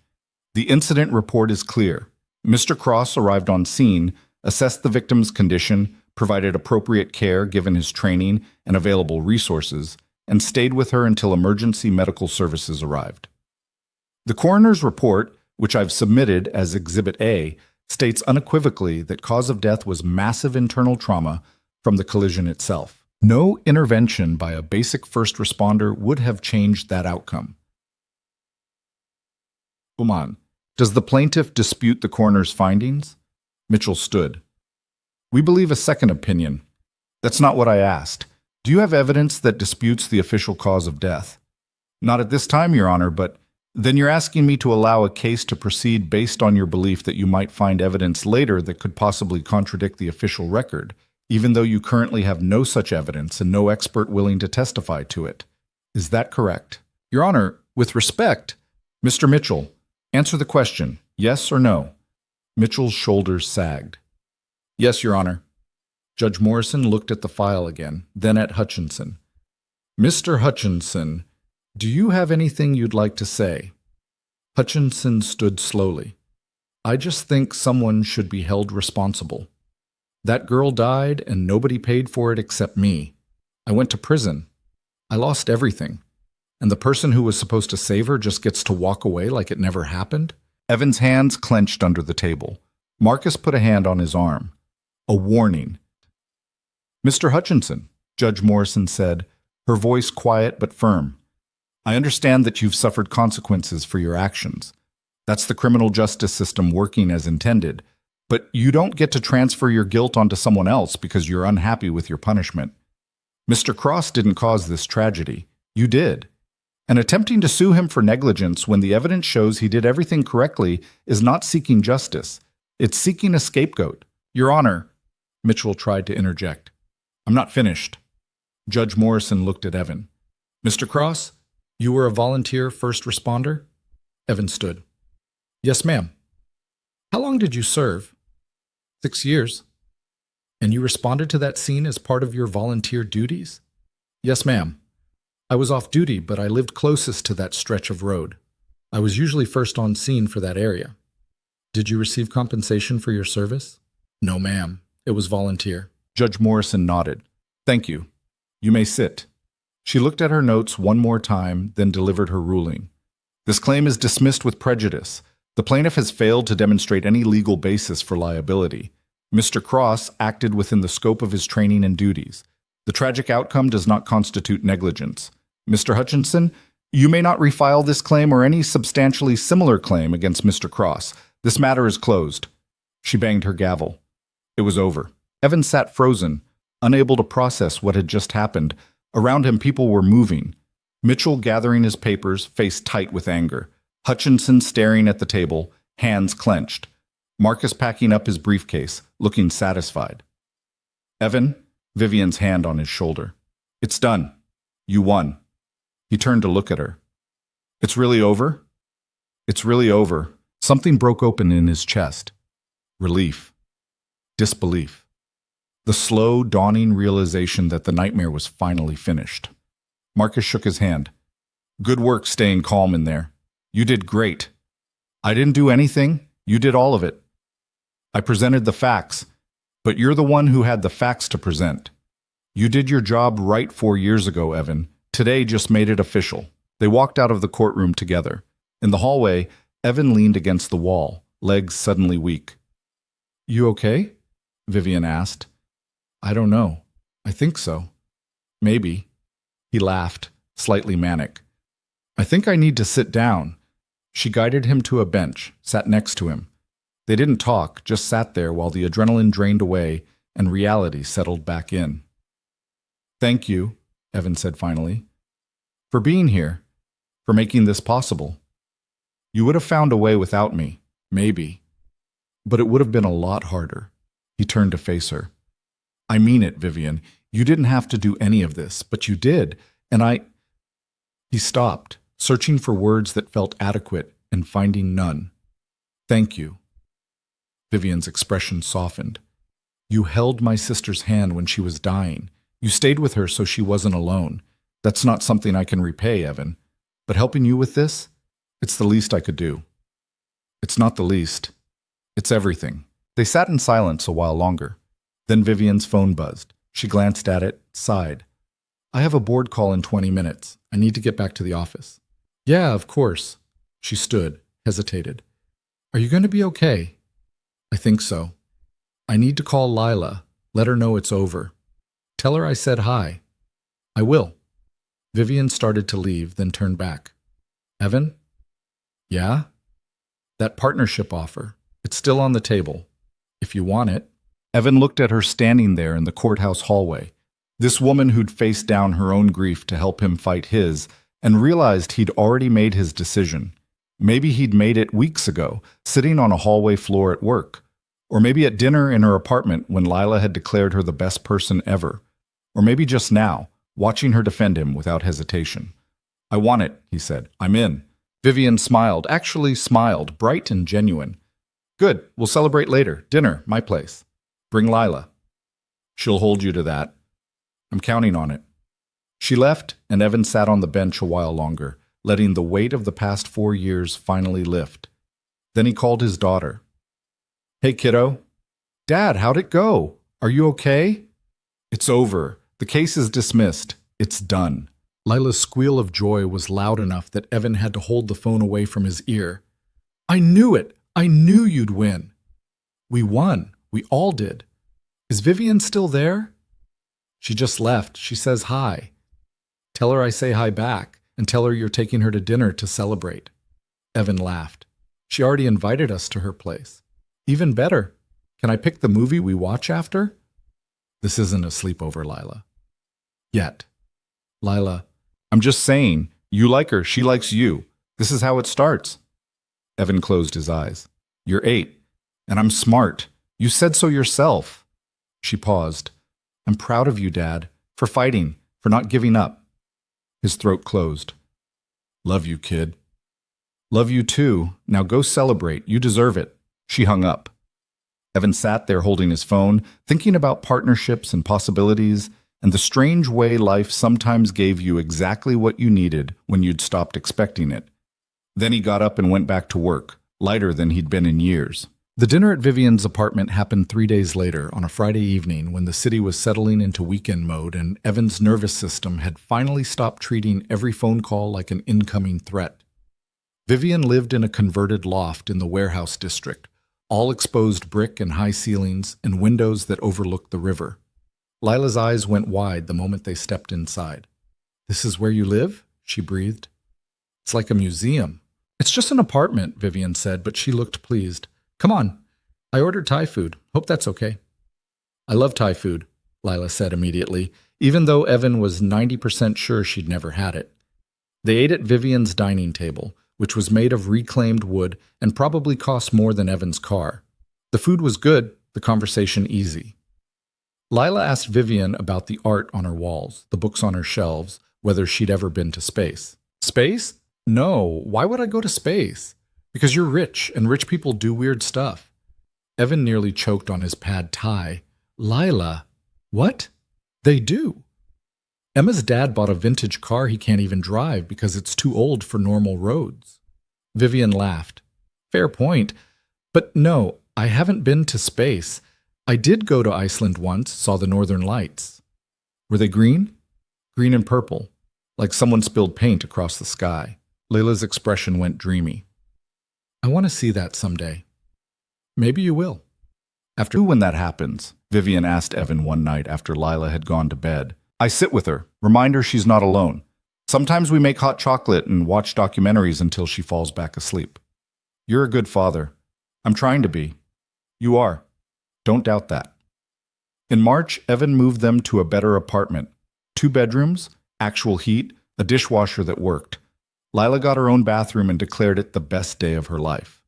The incident report is clear. Mr. Cross arrived on scene, assessed the victim's condition, provided appropriate care given his training and available resources, and stayed with her until emergency medical services arrived. The coroner's report, which I've submitted as Exhibit A, states unequivocally that cause of death was massive internal trauma from the collision itself. No intervention by a basic first responder would have changed that outcome. Uman, does the plaintiff dispute the coroner's findings? Mitchell stood. We believe a second opinion. That's not what I asked. Do you have evidence that disputes the official cause of death? Not at this time, Your Honor, but then you're asking me to allow a case to proceed based on your belief that you might find evidence later that could possibly contradict the official record, even though you currently have no such evidence and no expert willing to testify to it. Is that correct? Your Honor, with respect, Mr. Mitchell, answer the question, yes or no? Mitchell's shoulders sagged. Yes, Your Honor. Judge Morrison looked at the file again, then at Hutchinson. Mr. Hutchinson, do you have anything you'd like to say? Hutchinson stood slowly. I just think someone should be held responsible. That girl died and nobody paid for it except me. I went to prison. I lost everything. And the person who was supposed to save her just gets to walk away like it never happened? Evan's hands clenched under the table. Marcus put a hand on his arm. A warning. Mr. Hutchinson, Judge Morrison said, her voice quiet but firm. I understand that you've suffered consequences for your actions. That's the criminal justice system working as intended. But you don't get to transfer your guilt onto someone else because you're unhappy with your punishment. Mr. Cross didn't cause this tragedy. You did. And attempting to sue him for negligence when the evidence shows he did everything correctly is not seeking justice. It's seeking a scapegoat. Your Honor, Mitchell tried to interject. I'm not finished. Judge Morrison looked at Evan. Mr. Cross, you were a volunteer first responder? Evan stood. Yes, ma'am. How long did you serve? 6 years. And you responded to that scene as part of your volunteer duties? Yes, ma'am. I was off duty, but I lived closest to that stretch of road. I was usually first on scene for that area. Did you receive compensation for your service? No, ma'am. It was volunteer. Judge Morrison nodded. Thank you. You may sit. She looked at her notes one more time, then delivered her ruling. This claim is dismissed with prejudice. The plaintiff has failed to demonstrate any legal basis for liability. Mr. Cross acted within the scope of his training and duties. The tragic outcome does not constitute negligence. Mr. Hutchinson, you may not refile this claim or any substantially similar claim against Mr. Cross. This matter is closed. She banged her gavel. It was over. Evan sat frozen, unable to process what had just happened. Around him, people were moving. Mitchell gathering his papers, face tight with anger. Hutchinson staring at the table, hands clenched. Marcus packing up his briefcase, looking satisfied. Evan, Vivian's hand on his shoulder. It's done. You won. He turned to look at her. It's really over? It's really over. Something broke open in his chest. Relief. Disbelief. The slow, dawning realization that the nightmare was finally finished. Marcus shook his hand. Good work staying calm in there. You did great. I didn't do anything. You did all of it. I presented the facts. But you're the one who had the facts to present. You did your job right 4 years ago, Evan. Today just made it official. They walked out of the courtroom together. In the hallway, Evan leaned against the wall, legs suddenly weak. You okay? Vivian asked. I don't know. I think so. Maybe. He laughed, slightly manic. I think I need to sit down. She guided him to a bench, sat next to him. They didn't talk, just sat there while the adrenaline drained away and reality settled back in. Thank you, Evan said finally, for being here, for making this possible. You would have found a way without me, maybe, but it would have been a lot harder. He turned to face her. I mean it, Vivian. You didn't have to do any of this, but you did, and He stopped, searching for words that felt adequate and finding none. Thank you. Vivian's expression softened. You held my sister's hand when she was dying. You stayed with her so she wasn't alone. That's not something I can repay, Evan. But helping you with this, it's the least I could do. It's not the least. It's everything. They sat in silence a while longer. Then Vivian's phone buzzed. She glanced at it, sighed. I have a board call in 20 minutes. I need to get back to the office. Yeah, of course. She stood, hesitated. Are you going to be okay? I think so. I need to call Lila. Let her know it's over. Tell her I said hi. I will. Vivian started to leave, then turned back. Evan? Yeah? That partnership offer. It's still on the table. If you want it. Evan looked at her standing there in the courthouse hallway. This woman who'd faced down her own grief to help him fight his, and realized he'd already made his decision. Maybe he'd made it weeks ago, sitting on a hallway floor at work. Or maybe at dinner in her apartment when Lila had declared her the best person ever. Or maybe just now, watching her defend him without hesitation. I want it, he said. I'm in. Vivian smiled, actually smiled, bright and genuine. Good, we'll celebrate later. Dinner, my place. Bring Lila. She'll hold you to that. I'm counting on it. She left, and Evan sat on the bench a while longer, letting the weight of the past 4 years finally lift. Then he called his daughter. Hey, kiddo. Dad, how'd it go? Are you okay? It's over. The case is dismissed. It's done. Lila's squeal of joy was loud enough that Evan had to hold the phone away from his ear. I knew it. I knew you'd win. We won. We all did. Is Vivian still there? She just left. She says hi. Tell her I say hi back, and tell her you're taking her to dinner to celebrate. Evan laughed. She already invited us to her place. Even better. Can I pick the movie we watch after? This isn't a sleepover, Lila. Yet. Lila, I'm just saying, you like her, she likes you. This is how it starts. Evan closed his eyes. You're 8, and I'm smart. You said so yourself. She paused. I'm proud of you, Dad, for fighting, for not giving up. His throat closed. Love you, kid. Love you too. Now go celebrate. You deserve it. She hung up. Evan sat there holding his phone, thinking about partnerships and possibilities, and the strange way life sometimes gave you exactly what you needed when you'd stopped expecting it. Then he got up and went back to work, lighter than he'd been in years. The dinner at Vivian's apartment happened 3 days later, on a Friday evening when the city was settling into weekend mode and Evan's nervous system had finally stopped treating every phone call like an incoming threat. Vivian lived in a converted loft in the warehouse district, all exposed brick and high ceilings and windows that overlooked the river. Lila's eyes went wide the moment they stepped inside. This is where you live? She breathed. It's like a museum. It's just an apartment, Vivian said, but she looked pleased. Come on. I ordered Thai food. Hope that's okay. I love Thai food, Lila said immediately, even though Evan was 90% sure she'd never had it. They ate at Vivian's dining table, which was made of reclaimed wood and probably cost more than Evan's car. The food was good, the conversation easy. Lila asked Vivian about the art on her walls, the books on her shelves, whether she'd ever been to space. Space? No, why would I go to space? Because you're rich, and rich people do weird stuff. Evan nearly choked on his pad thai. Lila, what? They do. Emma's dad bought a vintage car he can't even drive because it's too old for normal roads. Vivian laughed. Fair point. But no, I haven't been to space. I did go to Iceland once, saw the northern lights. Were they green? Green and purple, like someone spilled paint across the sky. Layla's expression went dreamy. I want to see that someday. Maybe you will. After when that happens, Vivian asked Evan one night after Lila had gone to bed. I sit with her, remind her she's not alone. Sometimes we make hot chocolate and watch documentaries until she falls back asleep. You're a good father. I'm trying to be. You are. Don't doubt that. In March, Evan moved them to a better apartment. 2 bedrooms, actual heat, a dishwasher that worked. Lila got her own bathroom and declared it the best day of her life.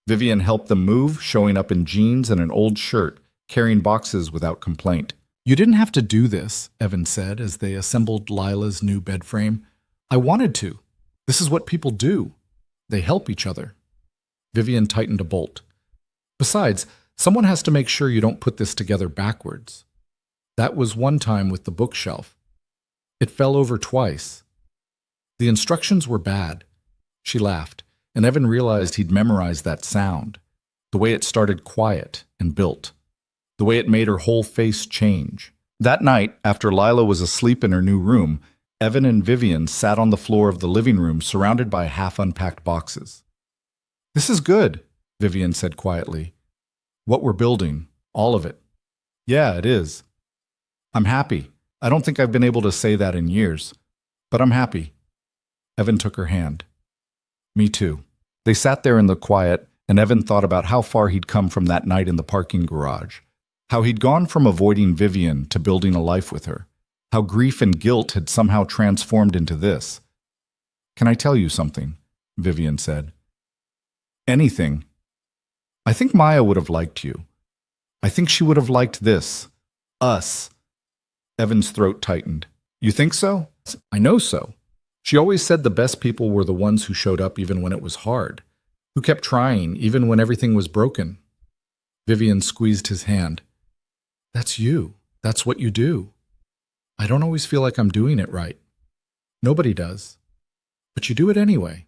Vivian helped them move, showing up in jeans and an old shirt, carrying boxes without complaint. You didn't have to do this, Evan said as they assembled Lila's new bed frame. I wanted to. This is what people do. They help each other. Vivian tightened a bolt. Besides, someone has to make sure you don't put this together backwards. That was one time with the bookshelf. It fell over twice. The instructions were bad. She laughed, and Evan realized he'd memorized that sound, the way it started quiet and built, the way it made her whole face change. That night, after Lila was asleep in her new room, Evan and Vivian sat on the floor of the living room surrounded by half-unpacked boxes. This is good, Vivian said quietly. What we're building, all of it. Yeah, it is. I'm happy. I don't think I've been able to say that in years, but I'm happy. Evan took her hand. Me too. They sat there in the quiet, and Evan thought about how far he'd come from that night in the parking garage, how he'd gone from avoiding Vivian to building a life with her, how grief and guilt had somehow transformed into this. Can I tell you something? Vivian said. Anything. I think Maya would have liked you. I think she would have liked this. Us. Evan's throat tightened. You think so? I know so. She always said the best people were the ones who showed up even when it was hard, who kept trying even when everything was broken. Vivian squeezed his hand. That's you. That's what you do. I don't always feel like I'm doing it right. Nobody does. But you do it anyway.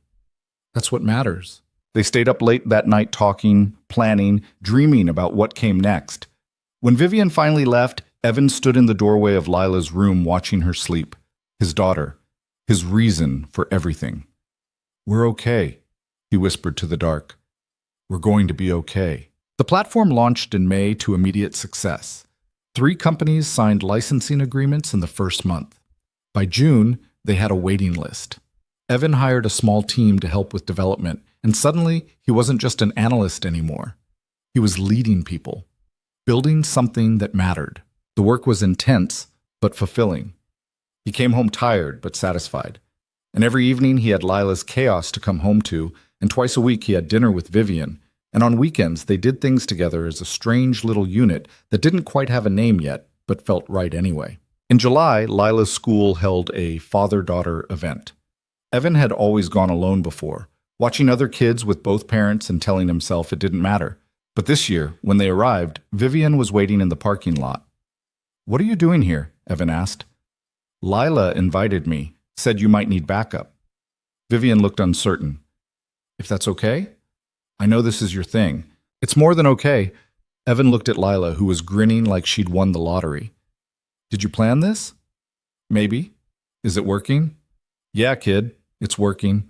That's what matters. They stayed up late that night talking, planning, dreaming about what came next. When Vivian finally left, Evan stood in the doorway of Lila's room watching her sleep. His daughter. His reason for everything. We're okay, he whispered to the dark. We're going to be okay. The platform launched in May to immediate success. 3 companies signed licensing agreements in the first month. By June, they had a waiting list. Evan hired a small team to help with development, and suddenly he wasn't just an analyst anymore. He was leading people, building something that mattered. The work was intense, but fulfilling. He came home tired, but satisfied. And every evening he had Lila's chaos to come home to, and twice a week he had dinner with Vivian. And on weekends they did things together as a strange little unit that didn't quite have a name yet, but felt right anyway. In July, Lila's school held a father-daughter event. Evan had always gone alone before, watching other kids with both parents and telling himself it didn't matter. But this year, when they arrived, Vivian was waiting in the parking lot. What are you doing here? Evan asked. Lila invited me, said you might need backup. Vivian looked uncertain. If that's okay? I know this is your thing. It's more than okay. Evan looked at Lila, who was grinning like she'd won the lottery. Did you plan this? Maybe. Is it working? Yeah, kid, it's working.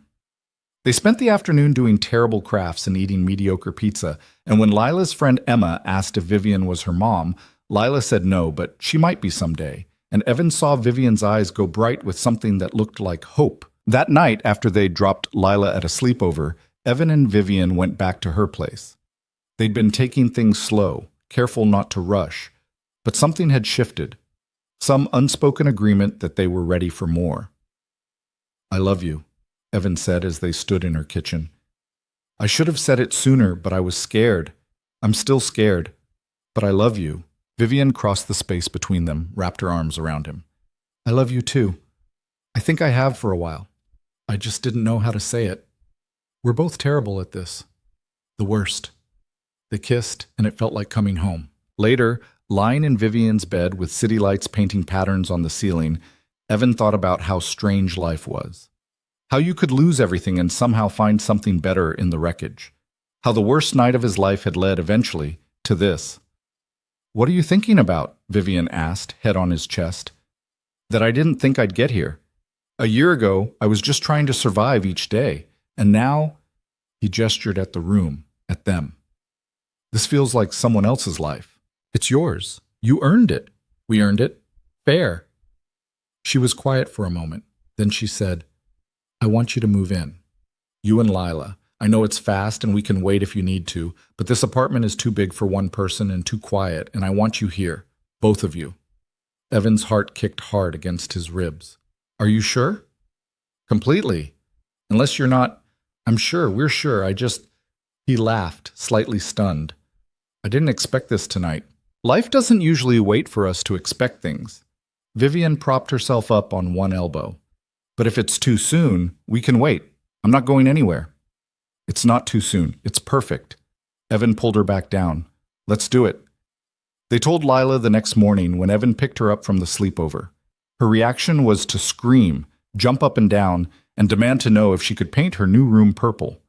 They spent the afternoon doing terrible crafts and eating mediocre pizza, and when Lila's friend Emma asked if Vivian was her mom, Lila said no, but she might be someday. And Evan saw Vivian's eyes go bright with something that looked like hope. That night, after they dropped Lila at a sleepover, Evan and Vivian went back to her place. They'd been taking things slow, careful not to rush, but something had shifted. Some unspoken agreement that they were ready for more. I love you, Evan said as they stood in her kitchen. I should have said it sooner, but I was scared. I'm still scared. But I love you. Vivian crossed the space between them, wrapped her arms around him. I love you too. I think I have for a while. I just didn't know how to say it. We're both terrible at this. The worst. They kissed, and it felt like coming home. Later, lying in Vivian's bed with city lights painting patterns on the ceiling, Evan thought about how strange life was. How you could lose everything and somehow find something better in the wreckage. How the worst night of his life had led eventually to this. What are you thinking about? Vivian asked, head on his chest. That I didn't think I'd get here. A year ago, I was just trying to survive each day, and now, he gestured at the room, at them. This feels like someone else's life. It's yours. You earned it. We earned it. Fair. She was quiet for a moment. Then she said, I want you to move in. You and Lila. I know it's fast and we can wait if you need to, but this apartment is too big for one person and too quiet, and I want you here. Both of you. Evan's heart kicked hard against his ribs. Are you sure? Completely. Unless you're not. I'm sure. We're sure. He laughed, slightly stunned. I didn't expect this tonight. Life doesn't usually wait for us to expect things. Vivian propped herself up on one elbow. But if it's too soon, we can wait. I'm not going anywhere. It's not too soon. It's perfect. Evan pulled her back down. Let's do it. They told Lila the next morning when Evan picked her up from the sleepover. Her reaction was to scream, jump up and down, and demand to know if she could paint her new room purple.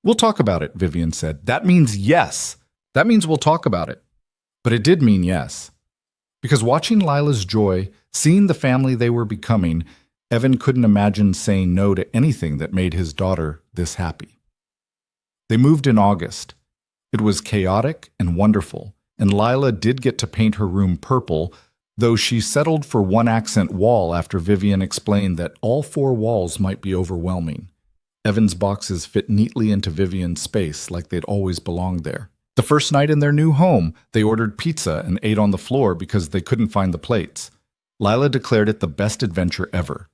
We'll talk about it, Vivian said. That means yes. That means we'll talk about it. But it did mean yes. Because watching Lila's joy, seeing the family they were becoming, Evan couldn't imagine saying no to anything that made his daughter this happy. They moved in August. It was chaotic and wonderful, and Lila did get to paint her room purple, though she settled for one accent wall after Vivian explained that all 4 walls might be overwhelming. Evan's boxes fit neatly into Vivian's space like they'd always belonged there. The first night in their new home, they ordered pizza and ate on the floor because they couldn't find the plates. Lila declared it the best adventure ever.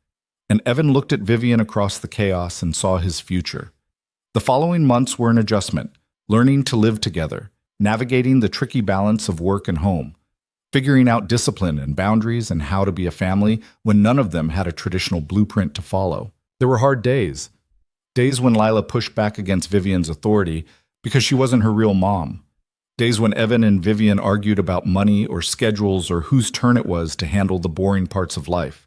And Evan looked at Vivian across the chaos and saw his future. The following months were an adjustment, learning to live together, navigating the tricky balance of work and home, figuring out discipline and boundaries and how to be a family when none of them had a traditional blueprint to follow. There were hard days. Days when Lila pushed back against Vivian's authority because she wasn't her real mom. Days when Evan and Vivian argued about money or schedules or whose turn it was to handle the boring parts of life.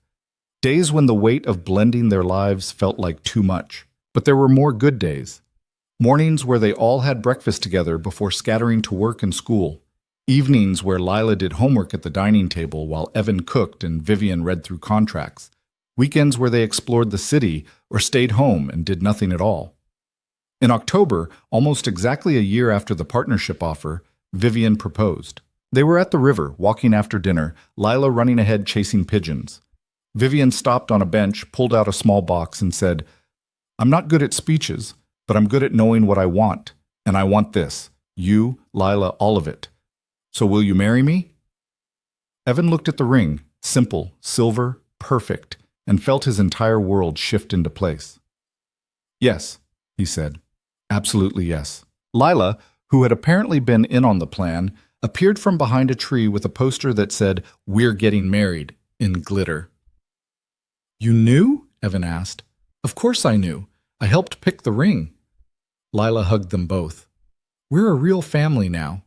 Days when the weight of blending their lives felt like too much. But there were more good days. Mornings where they all had breakfast together before scattering to work and school. Evenings where Lila did homework at the dining table while Evan cooked and Vivian read through contracts. Weekends where they explored the city or stayed home and did nothing at all. In October, almost exactly a year after the partnership offer, Vivian proposed. They were at the river, walking after dinner, Lila running ahead chasing pigeons. Vivian stopped on a bench, pulled out a small box, and said, I'm not good at speeches, but I'm good at knowing what I want, and I want this. You, Lila, all of it. So will you marry me? Evan looked at the ring, simple, silver, perfect, and felt his entire world shift into place. Yes, he said. Absolutely yes. Lila, who had apparently been in on the plan, appeared from behind a tree with a poster that said, We're getting married, in glitter. You knew? Evan asked. Of course I knew. I helped pick the ring. Lila hugged them both. We're a real family now.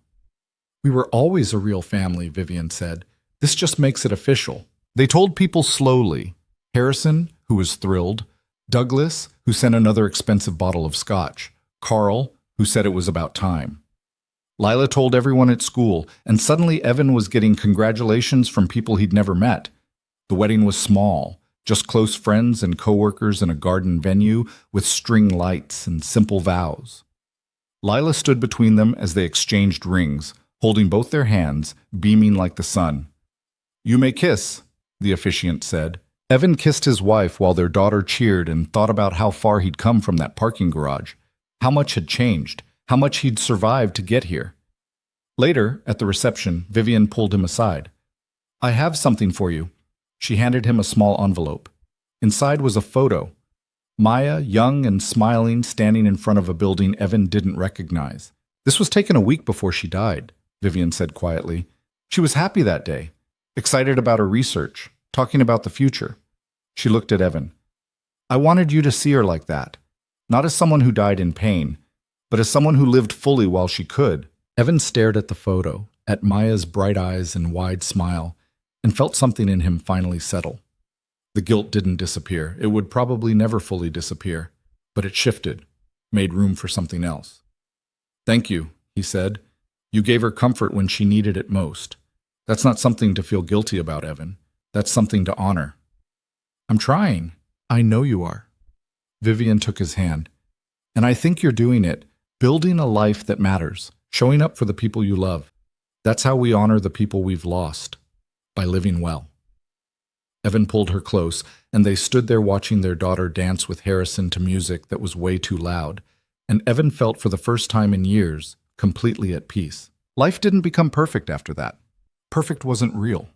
We were always a real family, Vivian said. This just makes it official. They told people slowly. Harrison, who was thrilled. Douglas, who sent another expensive bottle of scotch. Carl, who said it was about time. Lila told everyone at school, and suddenly Evan was getting congratulations from people he'd never met. The wedding was small, just close friends and coworkers in a garden venue with string lights and simple vows. Lila stood between them as they exchanged rings, holding both their hands, beaming like the sun. You may kiss, the officiant said. Evan kissed his wife while their daughter cheered and thought about how far he'd come from that parking garage, how much had changed, how much he'd survived to get here. Later, at the reception, Vivian pulled him aside. I have something for you. She handed him a small envelope. Inside was a photo. Maya, young and smiling, standing in front of a building Evan didn't recognize. This was taken a week before she died, Vivian said quietly. She was happy that day, excited about her research, talking about the future. She looked at Evan. I wanted you to see her like that, not as someone who died in pain, but as someone who lived fully while she could. Evan stared at the photo, at Maya's bright eyes and wide smile, and felt something in him finally settle. The guilt didn't disappear. It would probably never fully disappear, but it shifted, made room for something else. Thank you, he said. You gave her comfort when she needed it most. That's not something to feel guilty about, Evan. That's something to honor. I'm trying. I know you are. Vivian took his hand. And I think you're doing it, building a life that matters, showing up for the people you love. That's how we honor the people we've lost, by living well. Evan pulled her close, and they stood there watching their daughter dance with Harrison to music that was way too loud, and Evan felt for the first time in years completely at peace. Life didn't become perfect after that. Perfect wasn't real.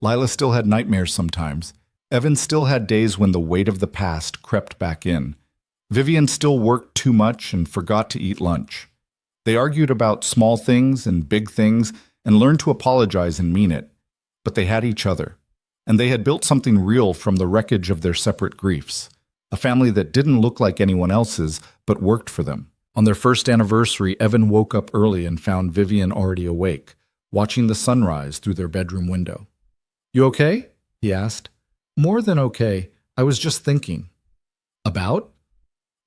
Lila still had nightmares sometimes. Evan still had days when the weight of the past crept back in. Vivian still worked too much and forgot to eat lunch. They argued about small things and big things and learned to apologize and mean it. But they had each other. And they had built something real from the wreckage of their separate griefs. A family that didn't look like anyone else's, but worked for them. On their first anniversary, Evan woke up early and found Vivian already awake, watching the sunrise through their bedroom window. "You okay?" he asked. "More than okay. I was just thinking." "About?"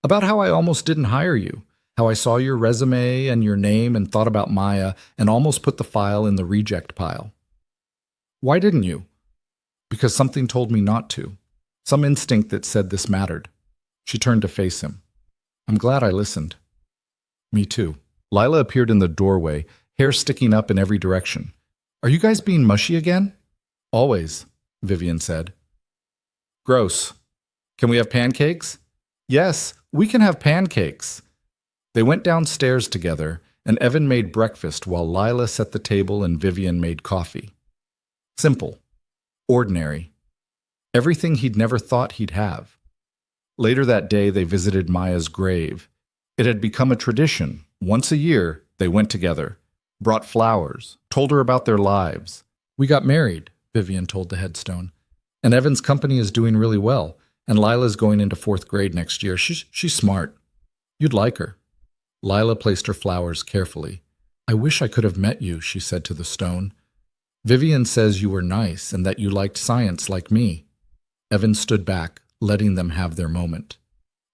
"About how I almost didn't hire you. How I saw your resume and your name and thought about Maya and almost put the file in the reject pile." "Why didn't you?" "Because something told me not to. Some instinct that said this mattered." She turned to face him. "I'm glad I listened." "Me too." Lila appeared in the doorway, hair sticking up in every direction. "Are you guys being mushy again?" "Always," Vivian said. "Gross. Can we have pancakes?" "Yes, we can have pancakes." They went downstairs together, and Evan made breakfast while Lila set the table and Vivian made coffee. Simple. Ordinary. Everything he'd never thought he'd have. Later that day, they visited Maya's grave. It had become a tradition. Once a year, they went together, brought flowers, told her about their lives. "We got married," Vivian told the headstone. "And Evan's company is doing really well, and Lila's going into 4th grade next year. She's smart. You'd like her." Lila placed her flowers carefully. "I wish I could have met you," she said to the stone. "Vivian says you were nice and that you liked science like me." Evan stood back, letting them have their moment.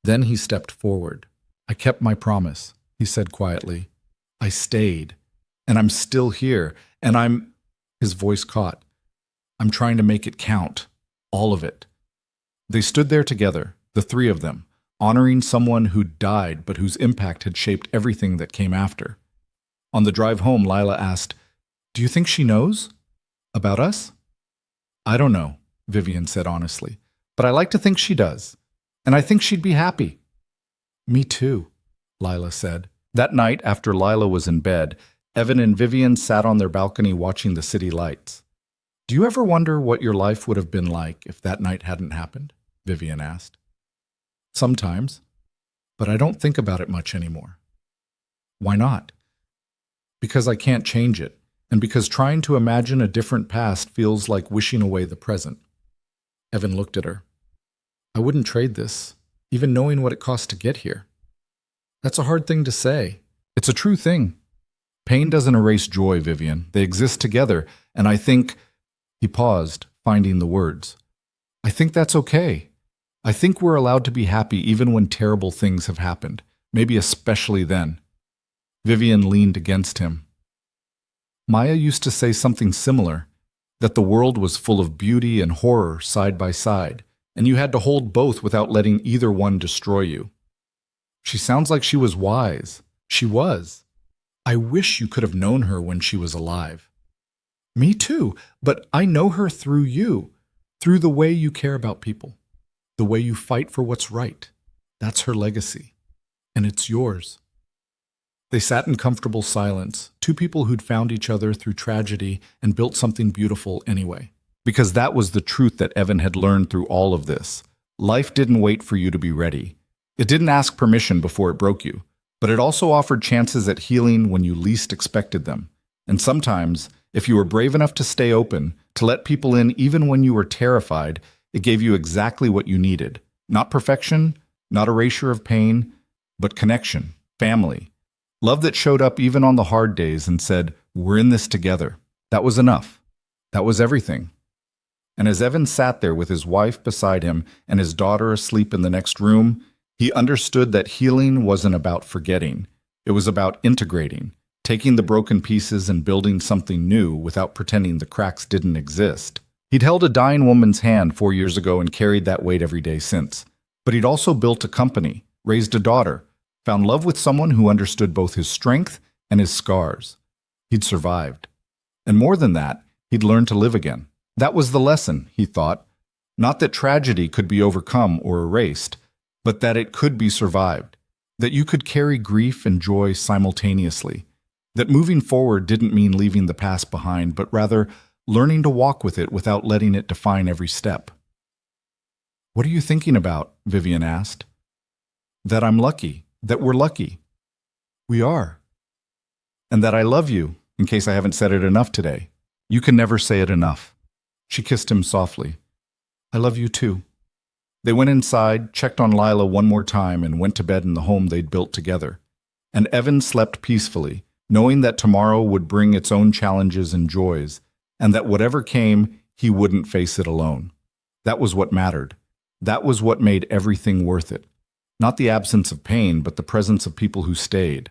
Then he stepped forward. "I kept my promise," he said quietly. "I stayed. And I'm still here. And I'm—" His voice caught. "I'm trying to make it count. All of it." They stood there together, the three of them, honoring someone who'd died but whose impact had shaped everything that came after. On the drive home, Lila asked, "Do you think she knows? About us?" "I don't know," Vivian said honestly, "but I like to think she does. And I think she'd be happy." "Me too," Lila said. That night, after Lila was in bed, Evan and Vivian sat on their balcony watching the city lights. "Do you ever wonder what your life would have been like if that night hadn't happened?" Vivian asked. "Sometimes, but I don't think about it much anymore." "Why not?" "Because I can't change it, and because trying to imagine a different past feels like wishing away the present." Evan looked at her. "I wouldn't trade this, even knowing what it cost to get here." "That's a hard thing to say." "It's a true thing. Pain doesn't erase joy, Vivian. They exist together, and I think—" He paused, finding the words. "I think that's okay. I think we're allowed to be happy even when terrible things have happened, maybe especially then." Vivian leaned against him. "Maya used to say something similar, that the world was full of beauty and horror side by side, and you had to hold both without letting either one destroy you. She sounds like she was wise. She was. I wish you could have known her when she was alive." "Me too, but I know her through you, through the way you care about people, the way you fight for what's right. That's her legacy, and it's yours." They sat in comfortable silence, two people who'd found each other through tragedy and built something beautiful anyway. Because that was the truth that Evan had learned through all of this. Life didn't wait for you to be ready. It didn't ask permission before it broke you, but it also offered chances at healing when you least expected them. And sometimes, if you were brave enough to stay open, to let people in even when you were terrified, it gave you exactly what you needed. Not perfection, not erasure of pain, but connection, family. Love that showed up even on the hard days and said, "We're in this together." That was enough. That was everything. And as Evan sat there with his wife beside him and his daughter asleep in the next room, he understood that healing wasn't about forgetting. It was about integrating. taking the broken pieces and building something new without pretending the cracks didn't exist. He'd held a dying woman's hand 4 years ago and carried that weight every day since. But he'd also built a company, raised a daughter, found love with someone who understood both his strength and his scars. He'd survived. And more than that, he'd learned to live again. That was the lesson, he thought. Not that tragedy could be overcome or erased, but that it could be survived. That you could carry grief and joy simultaneously. That moving forward didn't mean leaving the past behind, but rather learning to walk with it without letting it define every step. "What are you thinking about?" Vivian asked. "That I'm lucky. That we're lucky." "We are." "And that I love you, in case I haven't said it enough today. You can never say it enough." She kissed him softly. "I love you too." They went inside, checked on Lila one more time, and went to bed in the home they'd built together. And Evan slept peacefully, knowing that tomorrow would bring its own challenges and joys, and that whatever came, he wouldn't face it alone. That was what mattered. That was what made everything worth it. Not the absence of pain, but the presence of people who stayed,